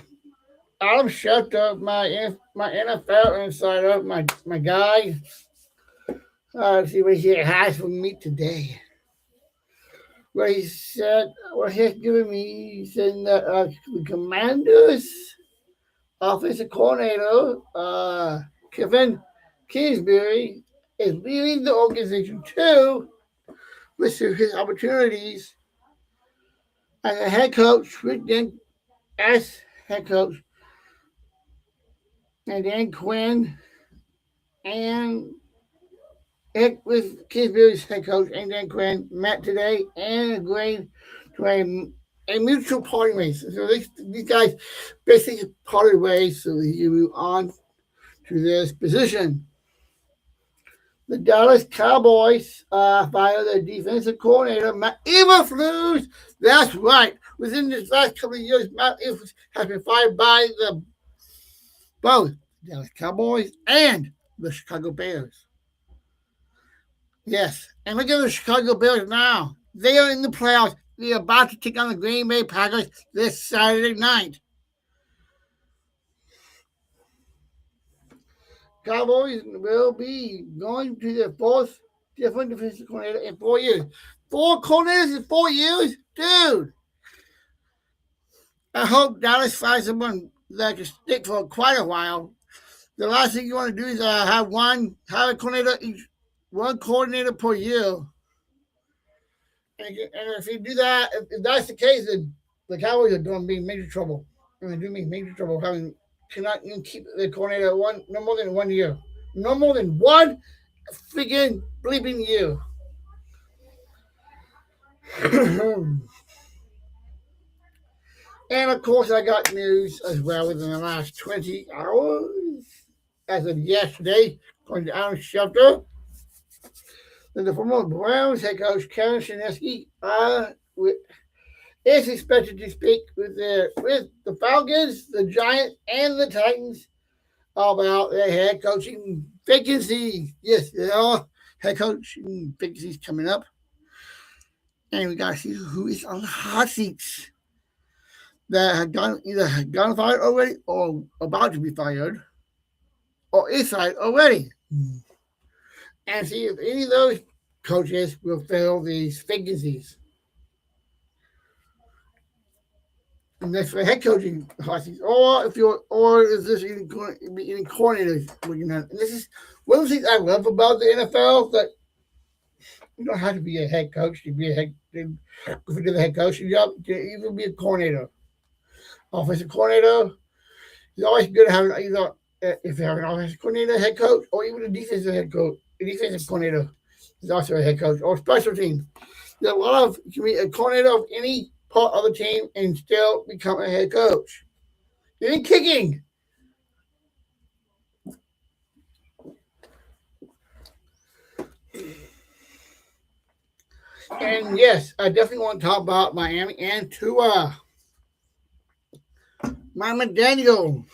Adam Schefter, my NFL insider, my guy. Let's see what he has for me today. What he said, what he's given me, he said that the Commanders offensive coordinator, Kevin Kingsbury, is leaving the organization too, with his opportunities as a head coach, as head coach, and Dan Quinn, and with Kingsbury's head coach and Dan Quinn met today and agreed to a mutual parting ways. So these guys basically parted ways so that you move on to this position. The Dallas Cowboys fired their defensive coordinator, Matt Eberflus. That's right. Within this last couple of years, Matt Eberflus has been fired by both the Dallas Cowboys and the Chicago Bears. Yes, and look at the Chicago Bears now. They are in the playoffs. They are about to take on the Green Bay Packers this Saturday night. Cowboys will be going to their fourth different defensive coordinator in 4 years. 4 coordinators in 4 years? Dude! I hope Dallas finds someone that can stick for quite a while. The last thing you want to do is have a coordinator one coordinator per year. And if you do that, if that's the case, then the Cowboys are going to be in major trouble. And they do me major trouble cannot even keep the coordinator no more than 1 year. No more than one freaking bleeping year. And of course, I got news as well within the last 20 hours. As of yesterday, according to Adam Schefter, that the former Browns head coach Kevin Stefanski is expected to speak with the Falcons, the Giants, and the Titans about their head coaching vacancies. Yes, there are head coaching vacancies coming up. And we got to see who is on the hot seats that have either gone fired already or about to be fired or is fired already. And see if any of those coaches will fill these vacancies. And that's for head coaching hot seats, or is this even going to be any coordinators looking at? And this is one of the things I love about the NFL, that you don't have to be a head coach to be to do the head coaching job. You can even be a coordinator, offensive coordinator. It's always good to have either if you have an offensive coordinator, head coach, or even a defensive head coach. A defensive coordinator is also a head coach, or special team. There's a lot of you can be a coordinator of any part of the team and still become a head coach. Even kicking. And yes, I definitely want to talk about Miami and Tua. Mama Daniel.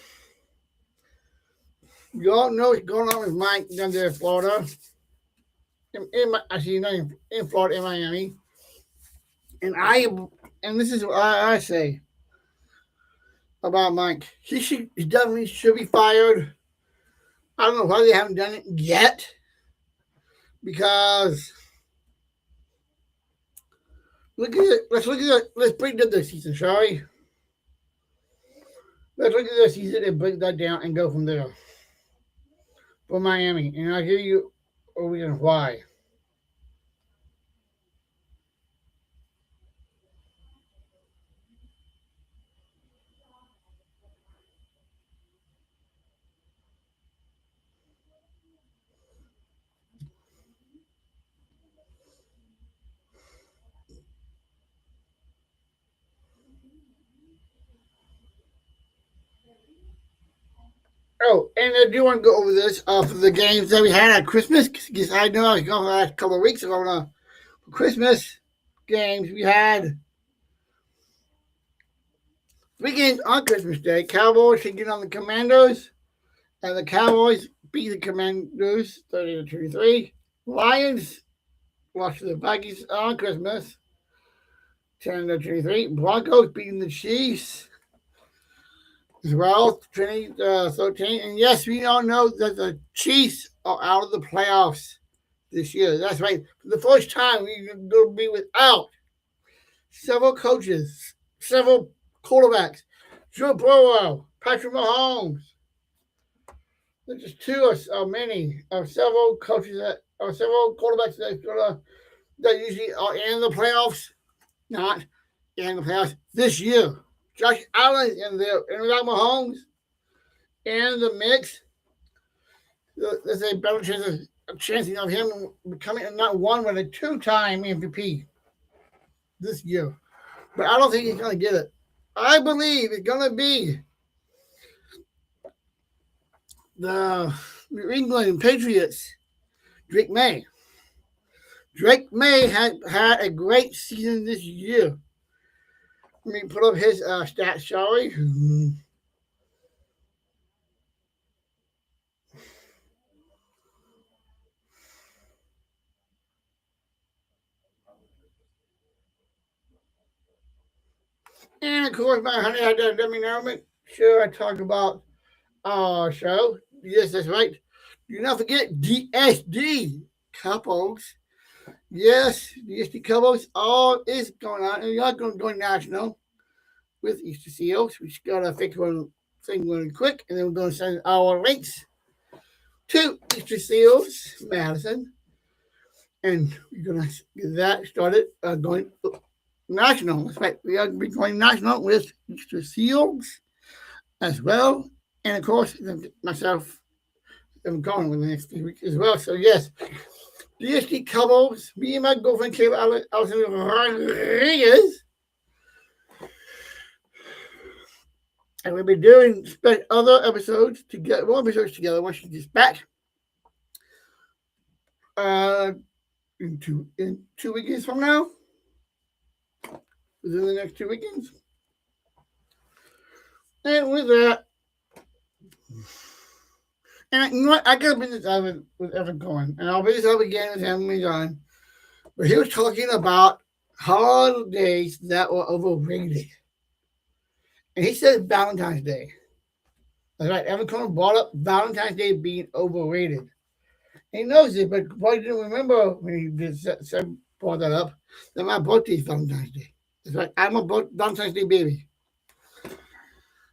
You all know what's going on with Mike down there in Florida. Actually, not in Florida, in Miami. And this is what I say about Mike. He definitely should be fired. I don't know why they haven't done it yet. Because look at it. Let's break down this season, shall we? Let's look at this season and break that down and go from there. For Miami. And I'll give you a reason why. Oh, and I do want to go over this for the games that we had at Christmas. Because I know I was going the last couple of weeks ago for Christmas games. We had 3 games on Christmas Day. Cowboys taking on the Commandos. And the Cowboys beat the Commandos 30-23. Lions lost to the Vikings on Christmas 10-23. Broncos beating the Chiefs as well, 20-13. And yes, we all know that the Chiefs are out of the playoffs this year. That's right. For the first time, we're going to be without several coaches, several quarterbacks. Joe Burrow, Patrick Mahomes. There's just two of many of several coaches or several quarterbacks that usually are in the playoffs, not in the playoffs this year. Josh Allen in there, and without Mahomes in the mix, there's a better chance of him becoming not one but a 2-time MVP this year. But I don't think he's going to get it. I believe it's going to be the New England Patriots, Drake May. Drake May had a great season this year. Let me put up his stats, shall we? And of course, my honey, let me know. Make sure I talk about our show. Yes, that's right. Do not forget DSD couples. Yes, DSD couples. All is going on, and we are going to go national with Easter Seals. We just got to fix one thing really quick, and then we're going to send our links to Easter Seals Madison, and we're going to get that started going national. That's right. We are going to be going national with Easter Seals as well. And of course, myself, I'm going with the next few weeks as well. So, yes, DSD couples, me and my girlfriend, Kayla Allison Rodriguez. And we'll be doing other episodes together, more episodes together once she gets back. In 2 weekends from now. Within the next 2 weekends. And with that, and you know what? I got a business out with Evan Cohen, and I'll be this up again with him when he's on. But he was talking about holidays that were overrated. And he said Valentine's Day. That's right. Evan Cohen brought up Valentine's Day being overrated. He knows it, but probably didn't remember when he brought that up, that my birthday is Valentine's Day. That's right. I'm a Valentine's Day baby.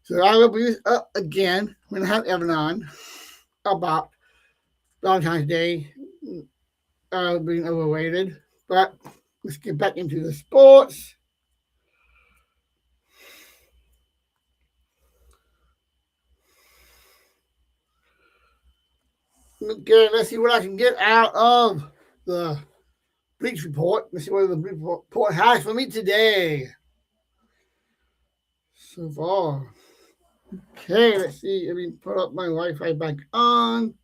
So I will bring this up again when I have Evan on about Valentine's Day being overrated. But let's get back into the sports. Okay, let's see what I can get out of the Bleach Report. Let's see what the Bleach Report has for me today. So far. Okay, let's see. Let me put up my Wi-Fi back on.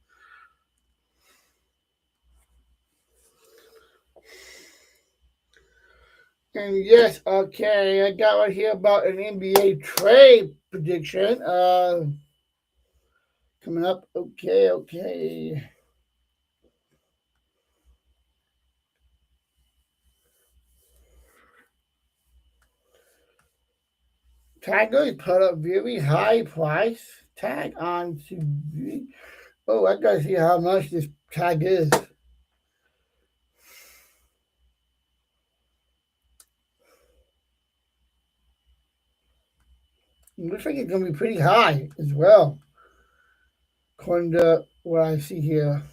And yes, okay, I got right here about an NBA trade prediction. Coming up. Okay. Tigers put up very high price tag on TV. Oh, I gotta see how much this tag is. It looks like it's gonna be pretty high as well, according to what I see here.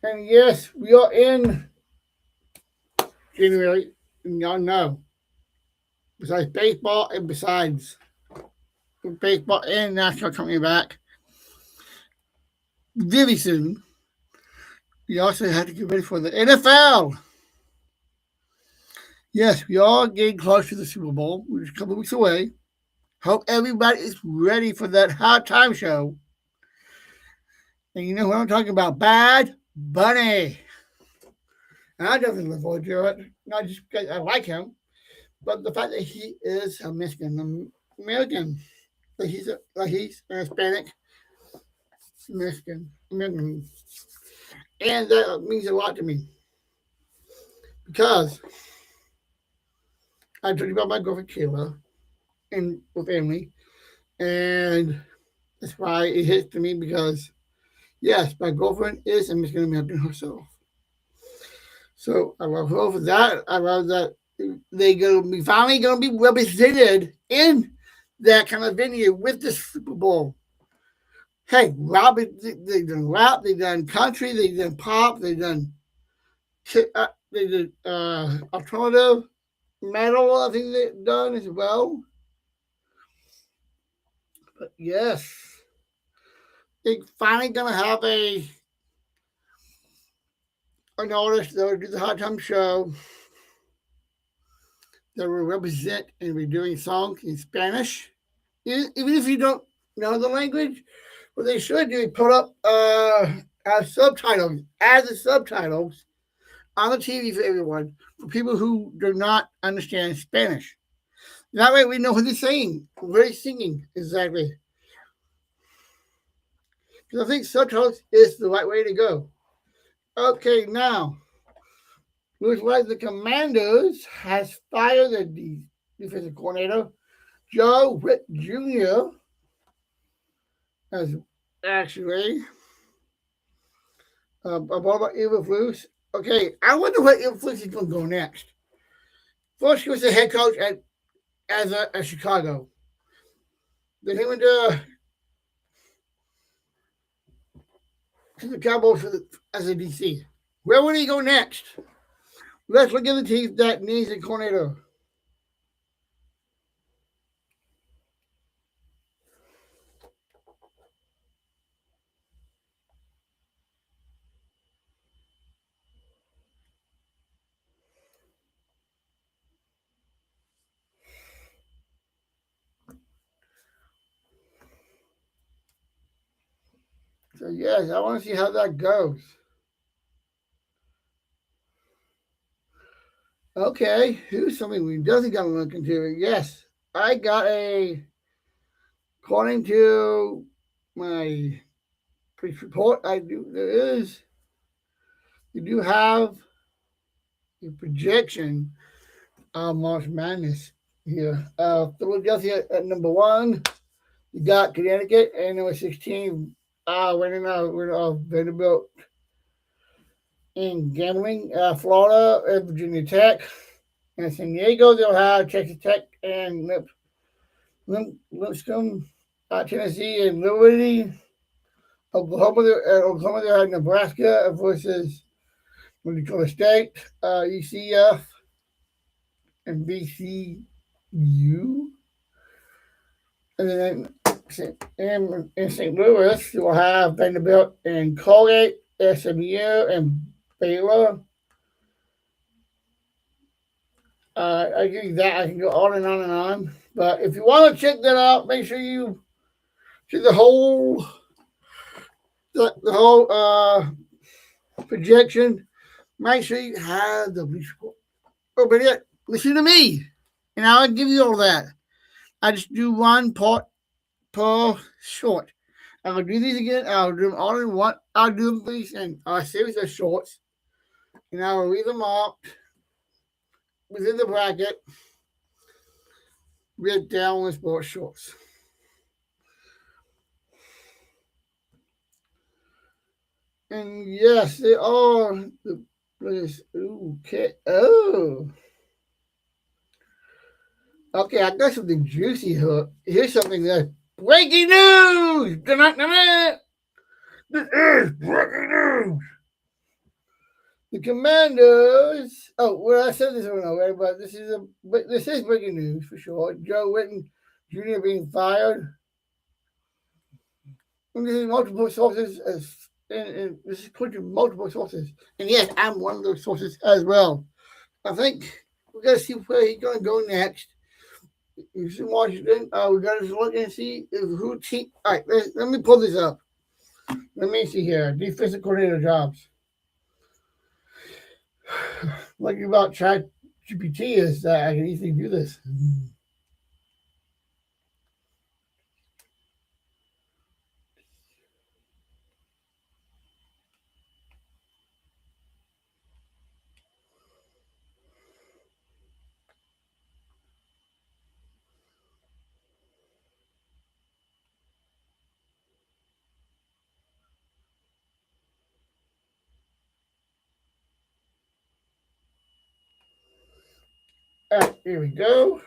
And yes, we are in January, and y'all know. Besides baseball and besides baseball and national coming back very soon, we also have to get ready for the NFL. Yes, we are getting close to the Super Bowl, which is a couple of weeks away. Hope everybody is ready for that halftime show. And you know what I'm talking about? Bad Bunny. And I definitely look forward to it. Not just because I like him, but the fact that he is a Mexican American. He's a Hispanic Mexican American. And that means a lot to me. Because I told you about my girlfriend Kayla and with family. And that's why it hits to me because yes, my girlfriend is a Mexican American herself. So I love her for that. I love that they gonna be finally gonna be represented in that kind of venue with the Super Bowl. Hey, rap, they done rap, they done country, they done pop, they did alternative metal. I think they done as well. But yes, they finally gonna have a an artist that will do the hot time show that will represent and be doing songs in Spanish. Even if you don't know the language, what they should do is put up subtitles, add the subtitles on the TV for everyone, for people who do not understand Spanish. That way we know what they're saying, what they're singing exactly. Because I think subtitles is the right way to go. Okay, now, looks like the Commandos has fired the defensive coordinator, Joe Witt Jr., as actually. What about Eberflus? Okay, I wonder what Eberflus is going to go next. First, he was the head coach at Chicago. Then he went to the Cowboys as a DC. Where would he go next? Let's look at the team that needs a coordinator. So yes, I want to see how that goes. Okay, here's something we definitely got to look into. Yes, I got according to my police report, you do have a projection of March Madness here. Philadelphia at number one. You got Connecticut at number 16, winning out Vanderbilt in gambling. Florida at Virginia Tech. And San Diego, they'll have Texas Tech and Lipscomb, Tennessee, and Liberty. Oklahoma, they'll have Nebraska versus North Dakota State, UCF, and VCU. And then in St. Louis, you'll have Vanderbilt and Colgate, SMU, and Baylor. I give you that. I can go on and on and on. But if you want to check that out, make sure you See the whole projection. Make sure you have the bleach report. Oh, but yet, listen to me, and I'll give you all that. I just do one part per short. I'll do these again. I'll do them all in one. I'll do these in a series of shorts, and I will leave them up within the bracket with down sports shorts. And yes, they are the place. Okay. Oh. Okay, I got something juicy here. Here's something that's breaking news! Da-da-da-da! This is breaking news! The Commanders. Oh, well, I said this one already, but this is breaking news for sure. Joe Witten Jr. being fired. And this is multiple sources, and this is put to multiple sources. And yes, I'm one of those sources as well. I think we got to see where he's going to go next. He's in Washington. We got to look and see who team. All right, let me pull this up. Let me see here. Defensive coordinator jobs. Like about ChatGPT is that I can easily do this. All right, here we go.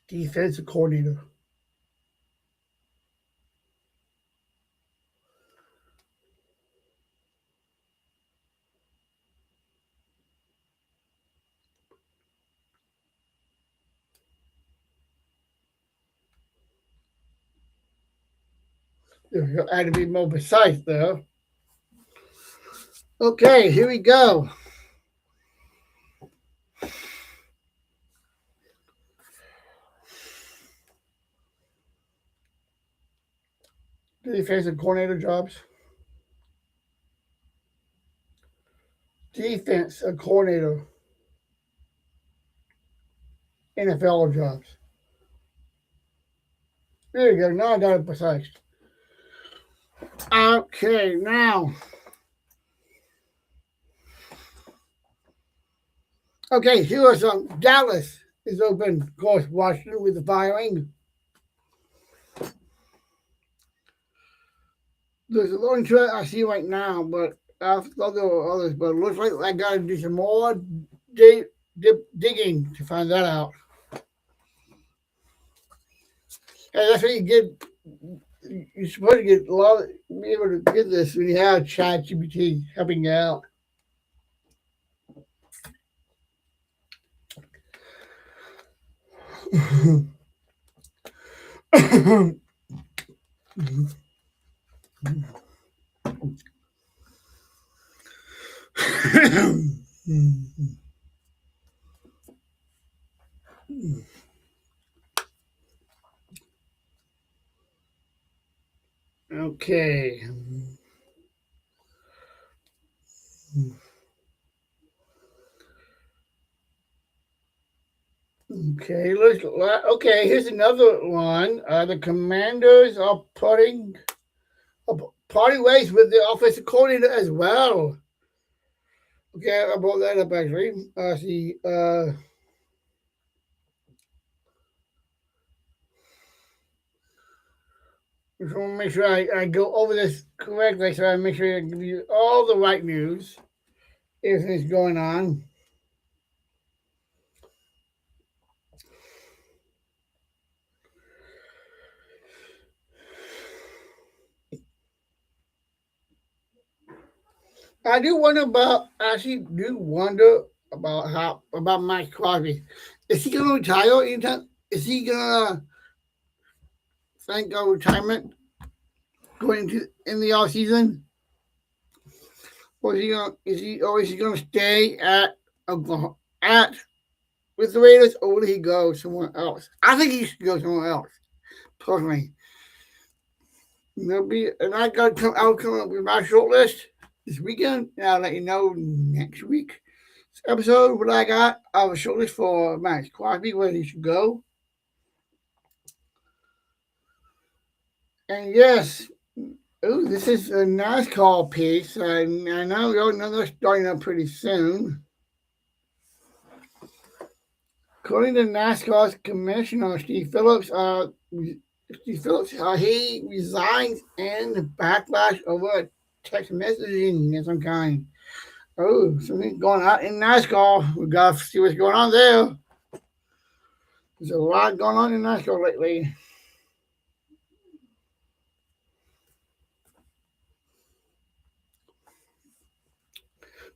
Defensive coordinator. I had to be more precise though. Okay, here we go. Defensive coordinator jobs. Defense coordinator. NFL jobs. There you go. Now I got it precise. Okay, now. Okay, here are some. Dallas is open, of course, Washington with the firing. There's a lot into it I see right now, but I thought there were others, but it looks like I got to do some more digging to find that out. And that's what you get. You're supposed to get a lot of, be able to get this when you have ChatGPT helping you out. Okay. Okay, here's another one. The Commanders are parting ways with the offensive coordinator as well. Okay, I brought that up actually. See, just want to make sure I go over this correctly, so I make sure I give you all the right news. Everything's going on. I do wonder about Mike Crosby. Is he going to retire anytime? Is he going to think of retirement? going into in the off season? Or is he gonna stay at Oklahoma at with the Raiders, or will he go somewhere else? I think he should go somewhere else, personally. I got I'll come up with my short list this weekend, and I'll let you know next week episode what I got. I have a short list for Max Crosby, where he should go. And yes, ooh, this is a NASCAR piece. I know you all know they're starting up pretty soon. According to NASCAR's commissioner, Steve Phillips, he resigns in backlash over text messaging of some kind. Oh, something going on in NASCAR. We got to see what's going on there. There's a lot going on in NASCAR lately.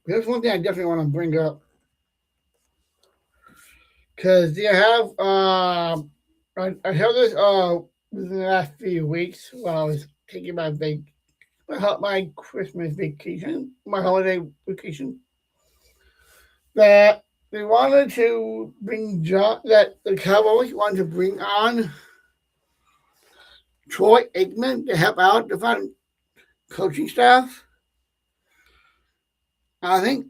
But there's one thing I definitely want to bring up. Because they have, I heard this within the last few weeks while I was taking my Christmas vacation, my holiday vacation, that they wanted to that the Cowboys wanted to bring on Troy Aikman to help out the front coaching staff. I think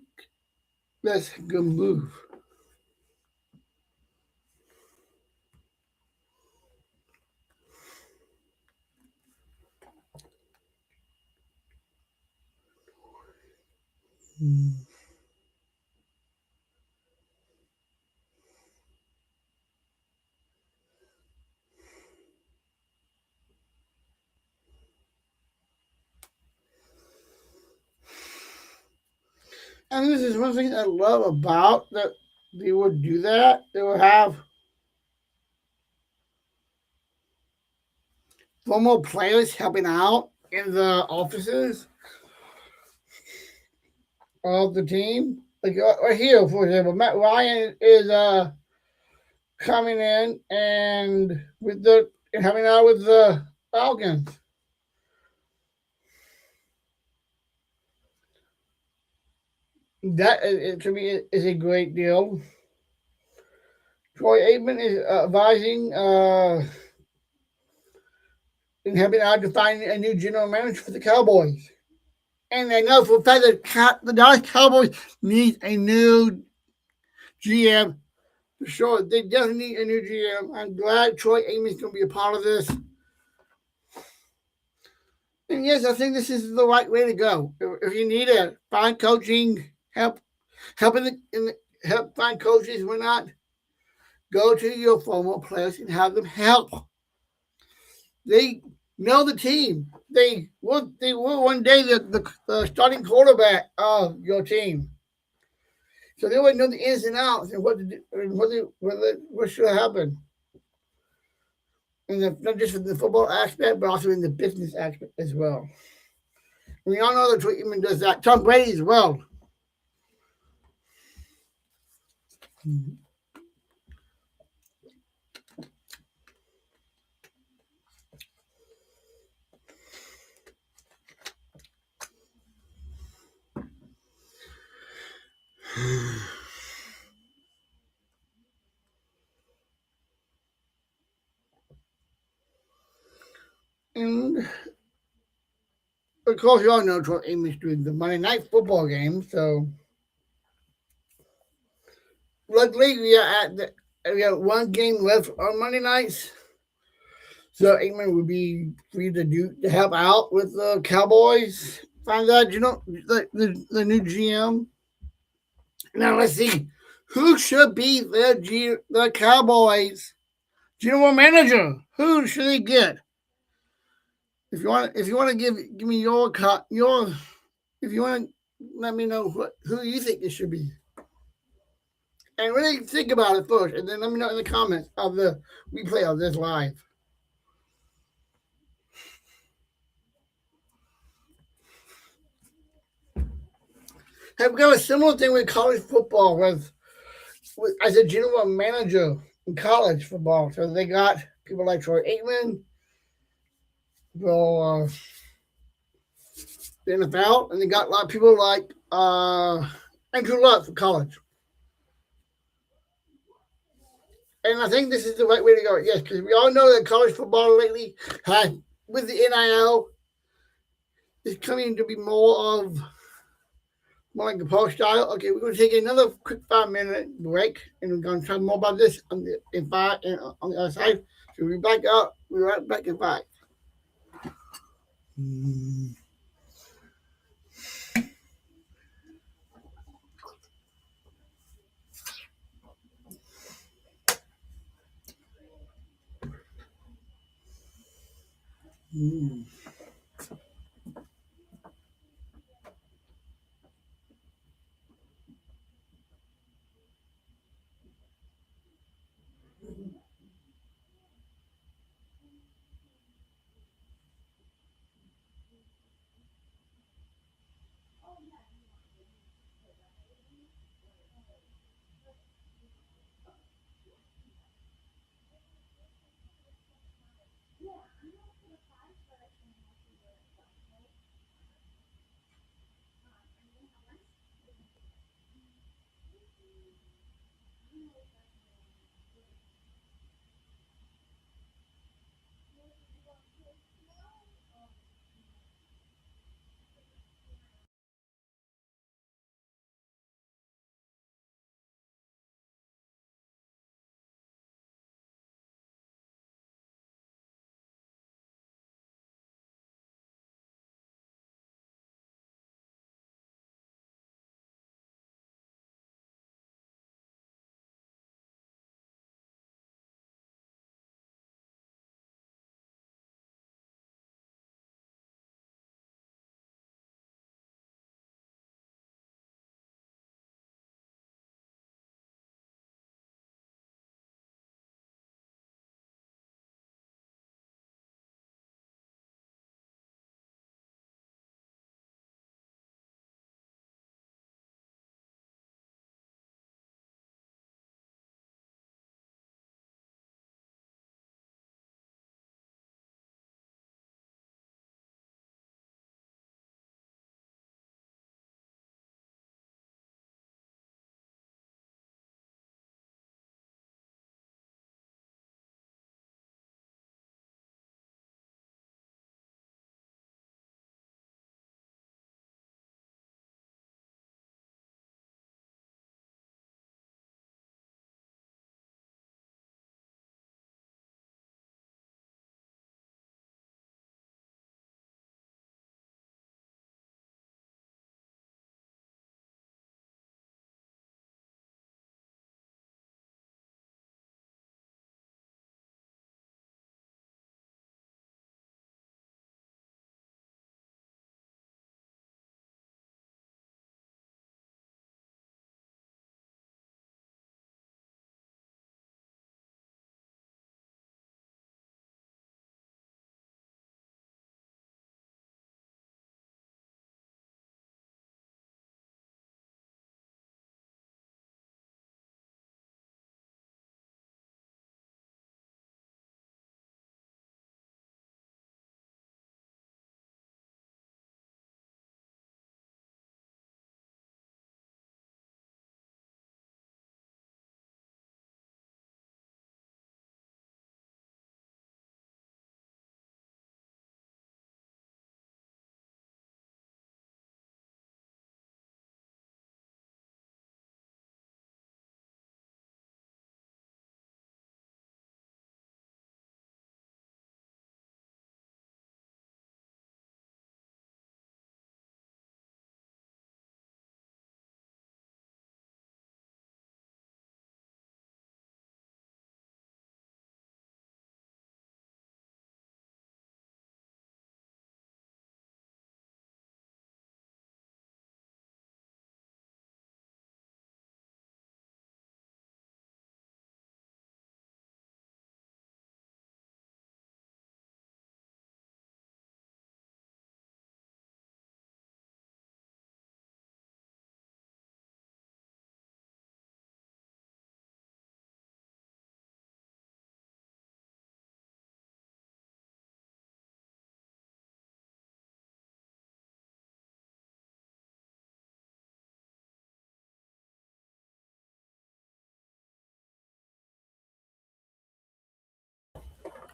that's a good move. And this is one thing I love about that they would do that. They would have former players helping out in the offices of the team. Like right here, for example, Matt Ryan is coming in and having out with the Falcons. That to me is a great deal. Troy Aikman is advising and helping out to find a new general manager for the Cowboys. And I know for a fact that the Dallas Cowboys need a new GM for sure. They definitely need a new GM. I'm glad Troy Aikman is going to be a part of this. And yes, I think this is the right way to go. If you need to find coaching help find coaches, why not go to your former players and have them help. They know the team. They were one day the starting quarterback of your team. So they would know the ins and outs and what to do, and what should happen. Not just in the football aspect, but also in the business aspect as well. We all know that Aikman does that. Tom Brady as well. And of course, you all know Troy Aikman's doing the Monday Night Football game. So, luckily, we have one game left on Monday nights. So Aikman would be free to help out with the Cowboys. Find out, the new GM. Now let's see who should be the Cowboys general manager. Who should they get? If you want to give me your if you want to let me know who you think it should be, and really think about it first, and then let me know in the comments of the replay of this live. Have got a similar thing with college football with as a general manager in college football. So they got people like Troy Aikman, the NFL, and they got a lot of people like Andrew Luck for college. And I think this is the right way to go. Yes, because we all know that college football lately has, with the NIL, is coming to be more like a post style. Okay, we're going to take another quick 5-minute break, and we're going to talk more about this on the other side. So we'll be back up. We're right back in 5. Mm. Mm.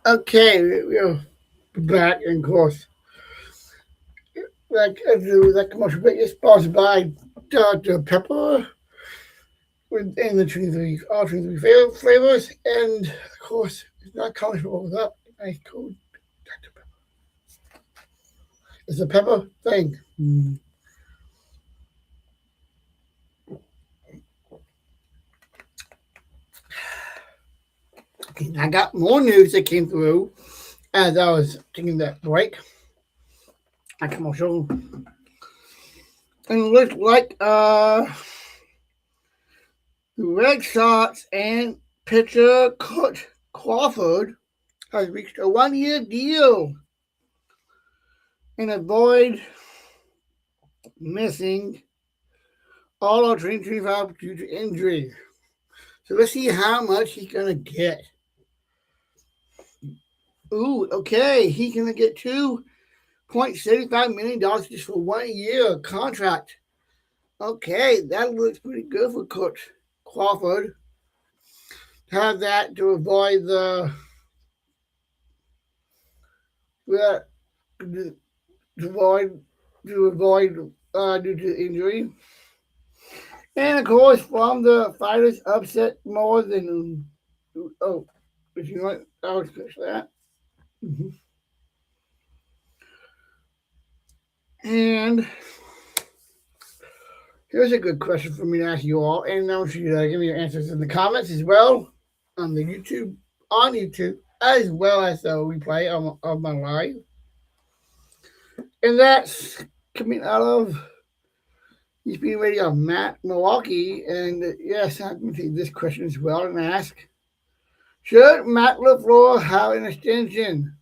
Okay, we're back, and of course, that commercial break is sponsored by Dr. Pepper and the 23, all 23 flavors, and of course, it's not comfortable without nice cold Dr. Pepper. It's a pepper thing. Okay, I got more news that came through as I was taking that break. A commercial. And it looks like the Red Sox and pitcher Kurt Crawford has reached a 1-year deal and avoid missing all of 2025 due to injury. So let's see how much he's gonna get. Ooh, okay, he's gonna get $2.75 million just for 1 year contract. Okay, that looks pretty good for Kurt Crawford. Have that to avoid to avoid due to injury. And of course, from the fighters upset more than but you know what? I was fix that. Mm-hmm. And here's a good question for me to ask you all, and I want you to give me your answers in the comments as well on YouTube, as well as the replay of my live. And that's coming out of ESPN Radio, Matt Milwaukee. And yes, I'm going to take this question as well and ask, should Matt LaFleur have an extension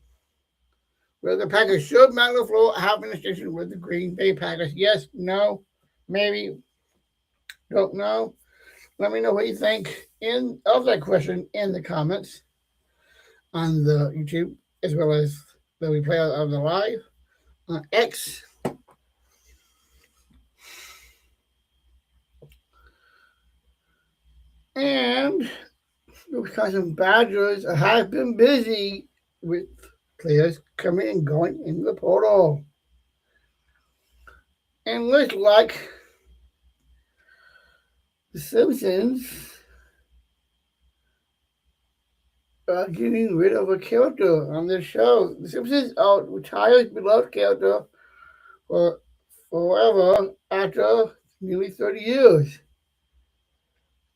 with the Packers? Should Matt LaFleur have an extension with the Green Bay Packers? Yes, no, maybe, don't know. Let me know what you think of that question in the comments on the YouTube, as well as the replay of the live on X. And the Wisconsin Badgers have been busy with players coming and going in the portal. And looks like the Simpsons are getting rid of a character on their show. The Simpsons retired beloved character for forever after nearly 30 years.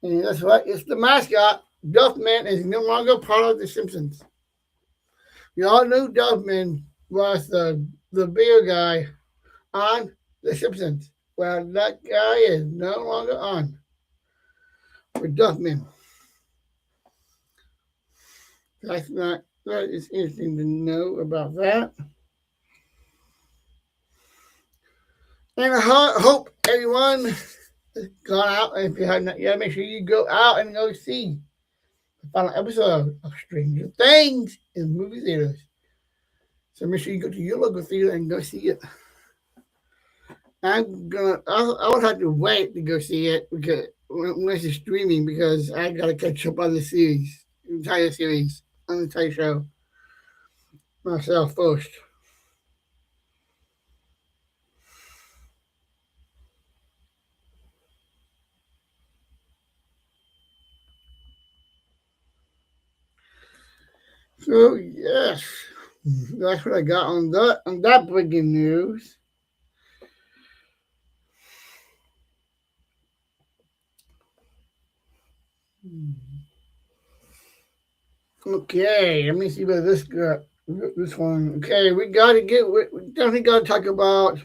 And that's right, it's the mascot. Duffman is no longer part of the Simpsons. We all knew Duffman was the beer guy on The Simpsons. Well, that guy is no longer on with Duffman. That is interesting to know about that. And I hope everyone has gone out, and if you have not yet, make sure you go out and go see the final episode of Stranger Things in movie theaters. So make sure you go to your local theater and go see it. I would have to wait to go see it because unless it's streaming, because I gotta catch up on the entire series, on the entire show myself first. So yes, that's what I got on that breaking news. Okay, let me see what this got. This one. Okay, we definitely got to talk about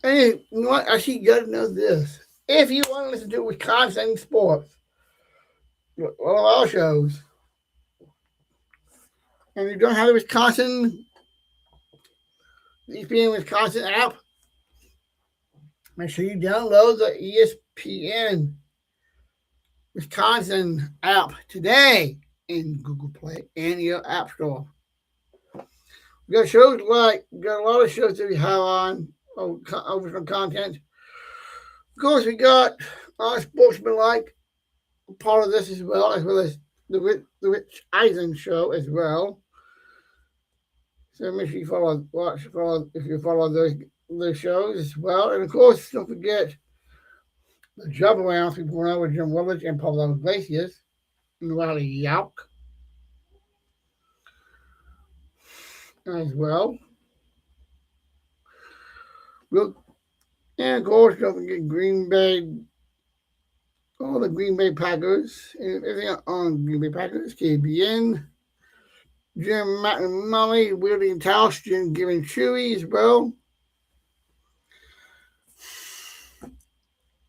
and you know what? Actually, you got to know this. If you want to listen to Wisconsin sports, one of our shows, and you don't have the ESPN Wisconsin app, make sure you download the ESPN Wisconsin app today in Google Play and your App Store. We got shows like, got a lot of shows that we have on original content. Of course, we got our sportsmanlike part of this as well as the Rich Eisen show as well. So make sure you follow if you follow those shows as well. And of course, don't forget the Jump Around 3.0 with Jim Willard and Pablo Iglesias and Riley Yauk as well. And of course, don't forget Green Bay, all the Green Bay Packers and everything on Green Bay Packers, KBN, Jim Matt and Molly, Willie and Tausch, Jim giving Chewy as well.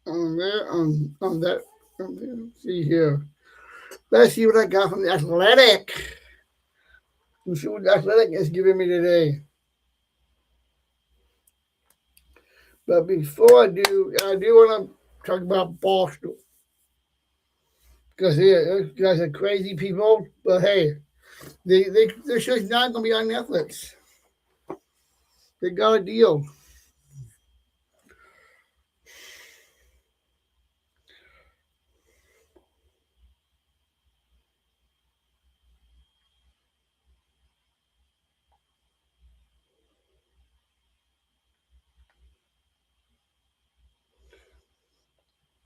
On that, see here. Let's see what I got from the Athletic. Let's see what the Athletic is giving me today. But before I do want to talk about Barstool. Because those guys are crazy people. But hey, their show's not going to be on Netflix. They got a deal.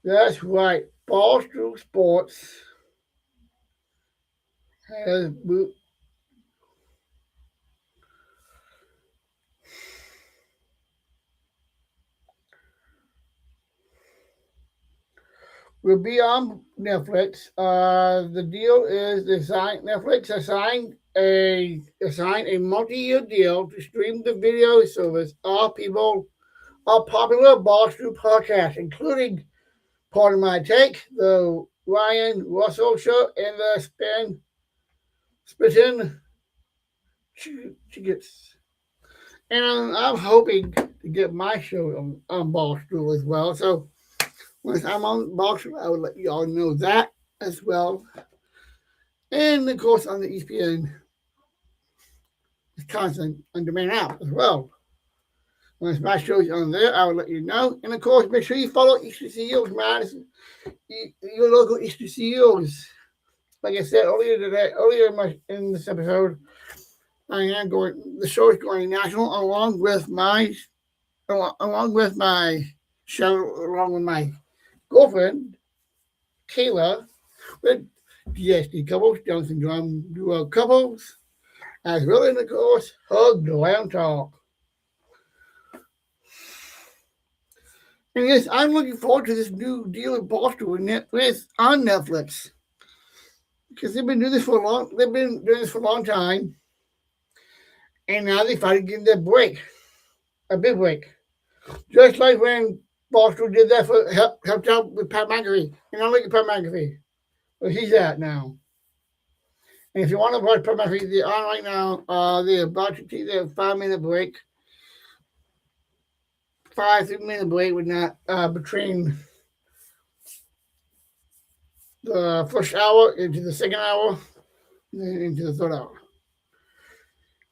That's right. Barstool Sports has will be on Netflix. The deal is Netflix assigned a multi-year deal to stream the video service of popular Barstool podcasts, including Pardon My Take, the Ryan Russell Show, and the Spittin' Chicks. And I'm hoping to get my show on Barstool as well. So once I'm on Barstool, I will let you all know that as well. And of course on the ESPN Wisconsin on demand app as well. Once my show's on there, I will let you know. And of course, make sure you follow Eastern CEOs, man. Your local Eastern CEOs. Like I said earlier in this episode, the show is going national along with my show, along with my girlfriend, Kayla, with DSD Couples, Johnson Drum Duo Couples, as well as, of course, Hug Glam Talk. And yes, I'm looking forward to this new deal with Barstool on Netflix. Because they've been doing this for a long time. And now they finally give them a big break. Just like when Barstool did that helped out with Pat McAfee. And I look at Pat McAfee. Where he's at now. And if you want to watch Pat McAfee, they're on right now. They're about to take their 5-minute break. 5-3-minute break with that between the first hour into the second hour, and then into the third hour.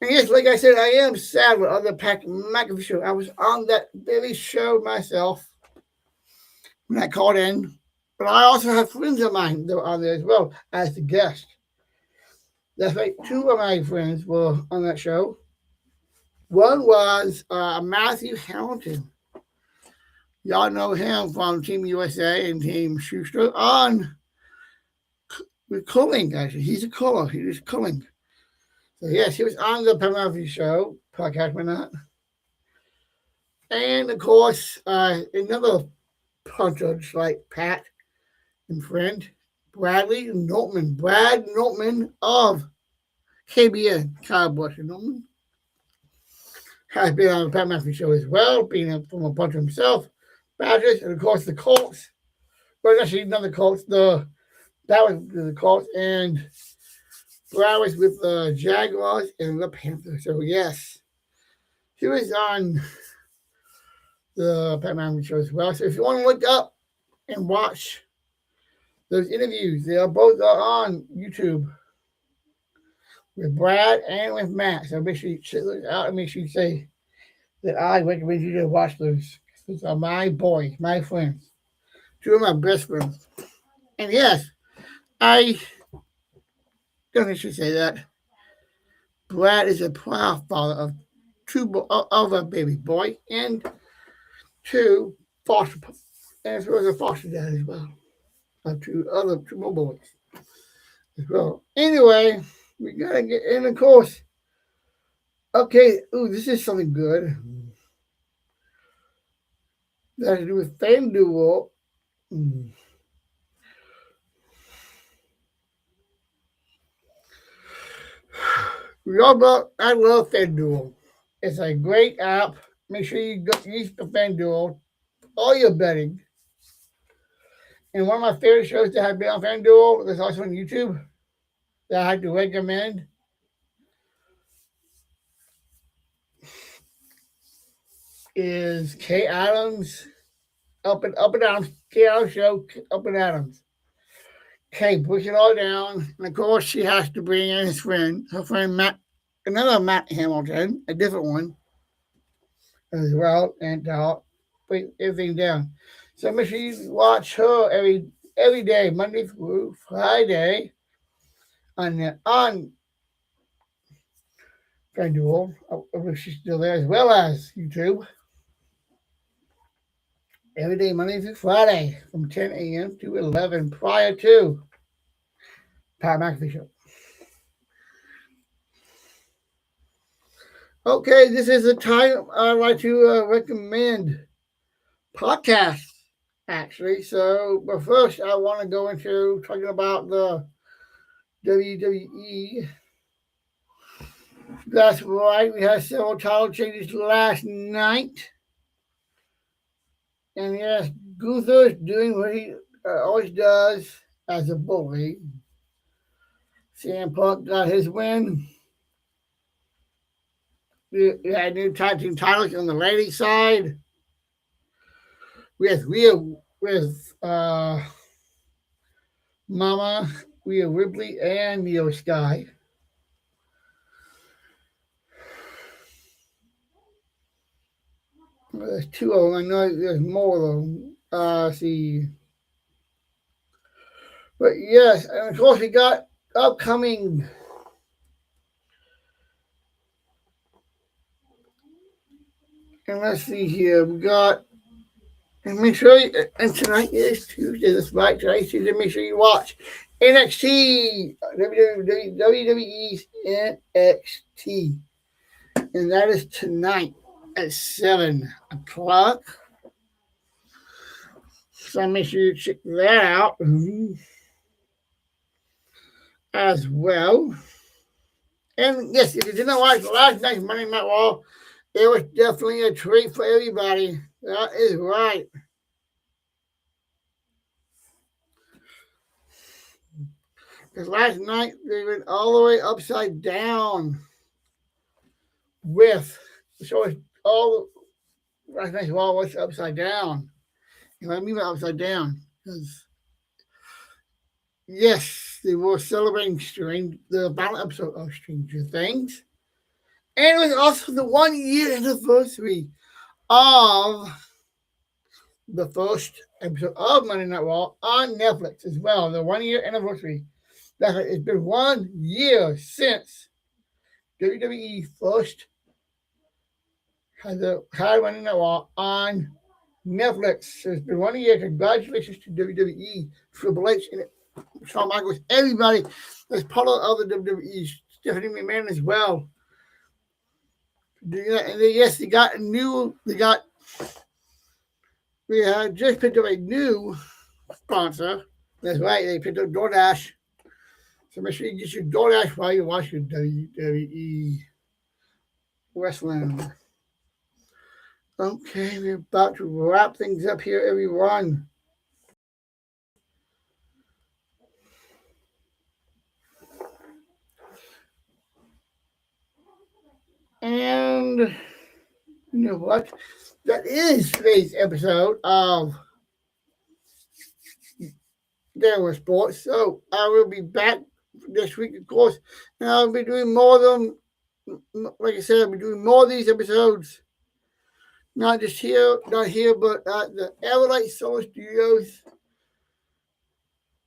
And yes, like I said, I am sad with other Pat McAfee show. I was on that very show myself when I called in. But I also have friends of mine that were on there as well as the guest. That's right, 2 of my friends were on that show. One was Matthew Hamilton. Y'all know him from Team USA and Team Schuster with culling, actually. He's a caller. He was culling. So, yes, he was on the Pat McAfee show, podcast or not. And, of course, another puncher just like Pat and friend, Brad Notman of KBN, Kyle Bush and Notman, has been on the Pat McAfee show as well, being a former puncher himself. Badgers, and of course the Colts. Well, actually, not the Colts. That was the Colts, and Brad was with the Jaguars and the Panthers. So yes, he was on the Pat McAfee show as well. So if you want to look up and watch those interviews, they are both on YouTube. with Brad and with Matt. So make sure you check those out and make sure you say that I recommend you to watch those. Those are my boys, my friends, two of my best friends. And yes, I don't need to say that. Brad is a proud father of of a baby boy and two foster, and as well as a foster dad as well. Two more boys as well. Anyway, we gotta get in, of course. Okay, ooh, this is something good. That has to do with FanDuel. We all know I love FanDuel. It's a great app. Make sure you use the FanDuel all your betting. And one of my favorite shows that have been on FanDuel, that's also on YouTube, that I have to recommend, is Kay Adams, Up and Adams, Kay Adams show, Up and Adams. Kay puts it all down, and of course she has to bring in her friend Matt, another Matt Hamilton, a different one as well, and put everything down. So make sure you watch her every day, Monday through Friday, on FanDuel. I wish she's still there, as well as YouTube. Every day, Monday through Friday, from 10 a.m. to 11, prior to Pat McAfee Show. Okay, this is the time I'd like to recommend podcasts, actually. So, but first, I want to go into talking about the WWE. That's right, we had several title changes last night. And yes, Gunther's doing what he always does as a bully. CM Punk got his win. We had new tag team titles on the ladies' side with Mama, Rhea Ripley, and Neo Sky. There's two of them. I know there's more of them. See. But yes, and of course we got upcoming and let's see here. We got and make sure and tonight is Tuesday, that's right, tonight's Tuesday. Make sure you watch NXT WWE's NXT. And that is tonight at 7 o'clock. So make sure you check that out as well. And yes, if you did not watch last night's Monday Night Raw, it was definitely a treat for everybody. That is right. Because last night they went all the way upside down with so all last night's Raw was upside doan. And I mean upside down because yes, they were celebrating the final episode of Stranger Things. And it was also the 1 year anniversary of the first episode of Monday Night Raw on Netflix as well. The 1 year anniversary. It's been 1 year since WWE first had Monday Night Raw on Netflix. So it's been 1 year. Congratulations to WWE, Triple H, and Shawn Michaels, everybody that's part of the WWE, Stephanie McMahon as well. And then, yes, we had just picked up a new sponsor. That's right, they picked up DoorDash. So make sure you get your DoorDash while you're watching WWE wrestling. Okay, we're about to wrap things up here, everyone. And you know what? That is today's episode of There Was Sports. So I will be back this week, of course. And I'll be doing more of them. Like I said, I'll be doing more of these episodes. Not here, but at the Everlight Solar Studios,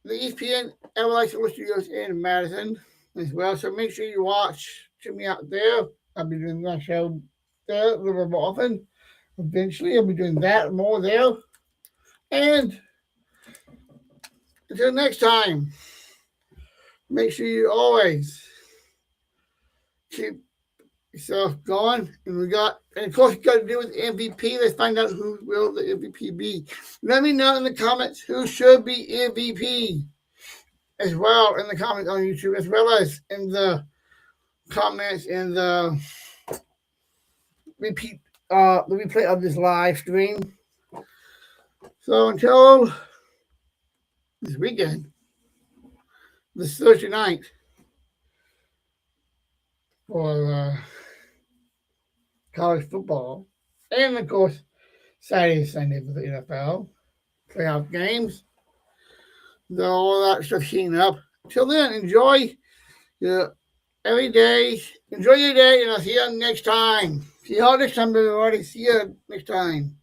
the ESPN Everlight Solar Studios in Madison as well. So make sure you check me out there. I'll be doing that show there a little more often. Eventually, I'll be doing that more there. And until next time, make sure you always keep yourself going. And of course, you got to deal with the MVP. Let's find out who will the MVP be. Let me know in the comments who should be MVP as well in the comments on YouTube, as well as in the comments in the replay of this live stream. So until this weekend, this Thursday night, for college football, and of course Saturday, Sunday for the NFL playoff games. All that stuff heating up. Till then, enjoy your every day. Enjoy your day, and I'll see you next time. See you all next time, everybody. See you next time.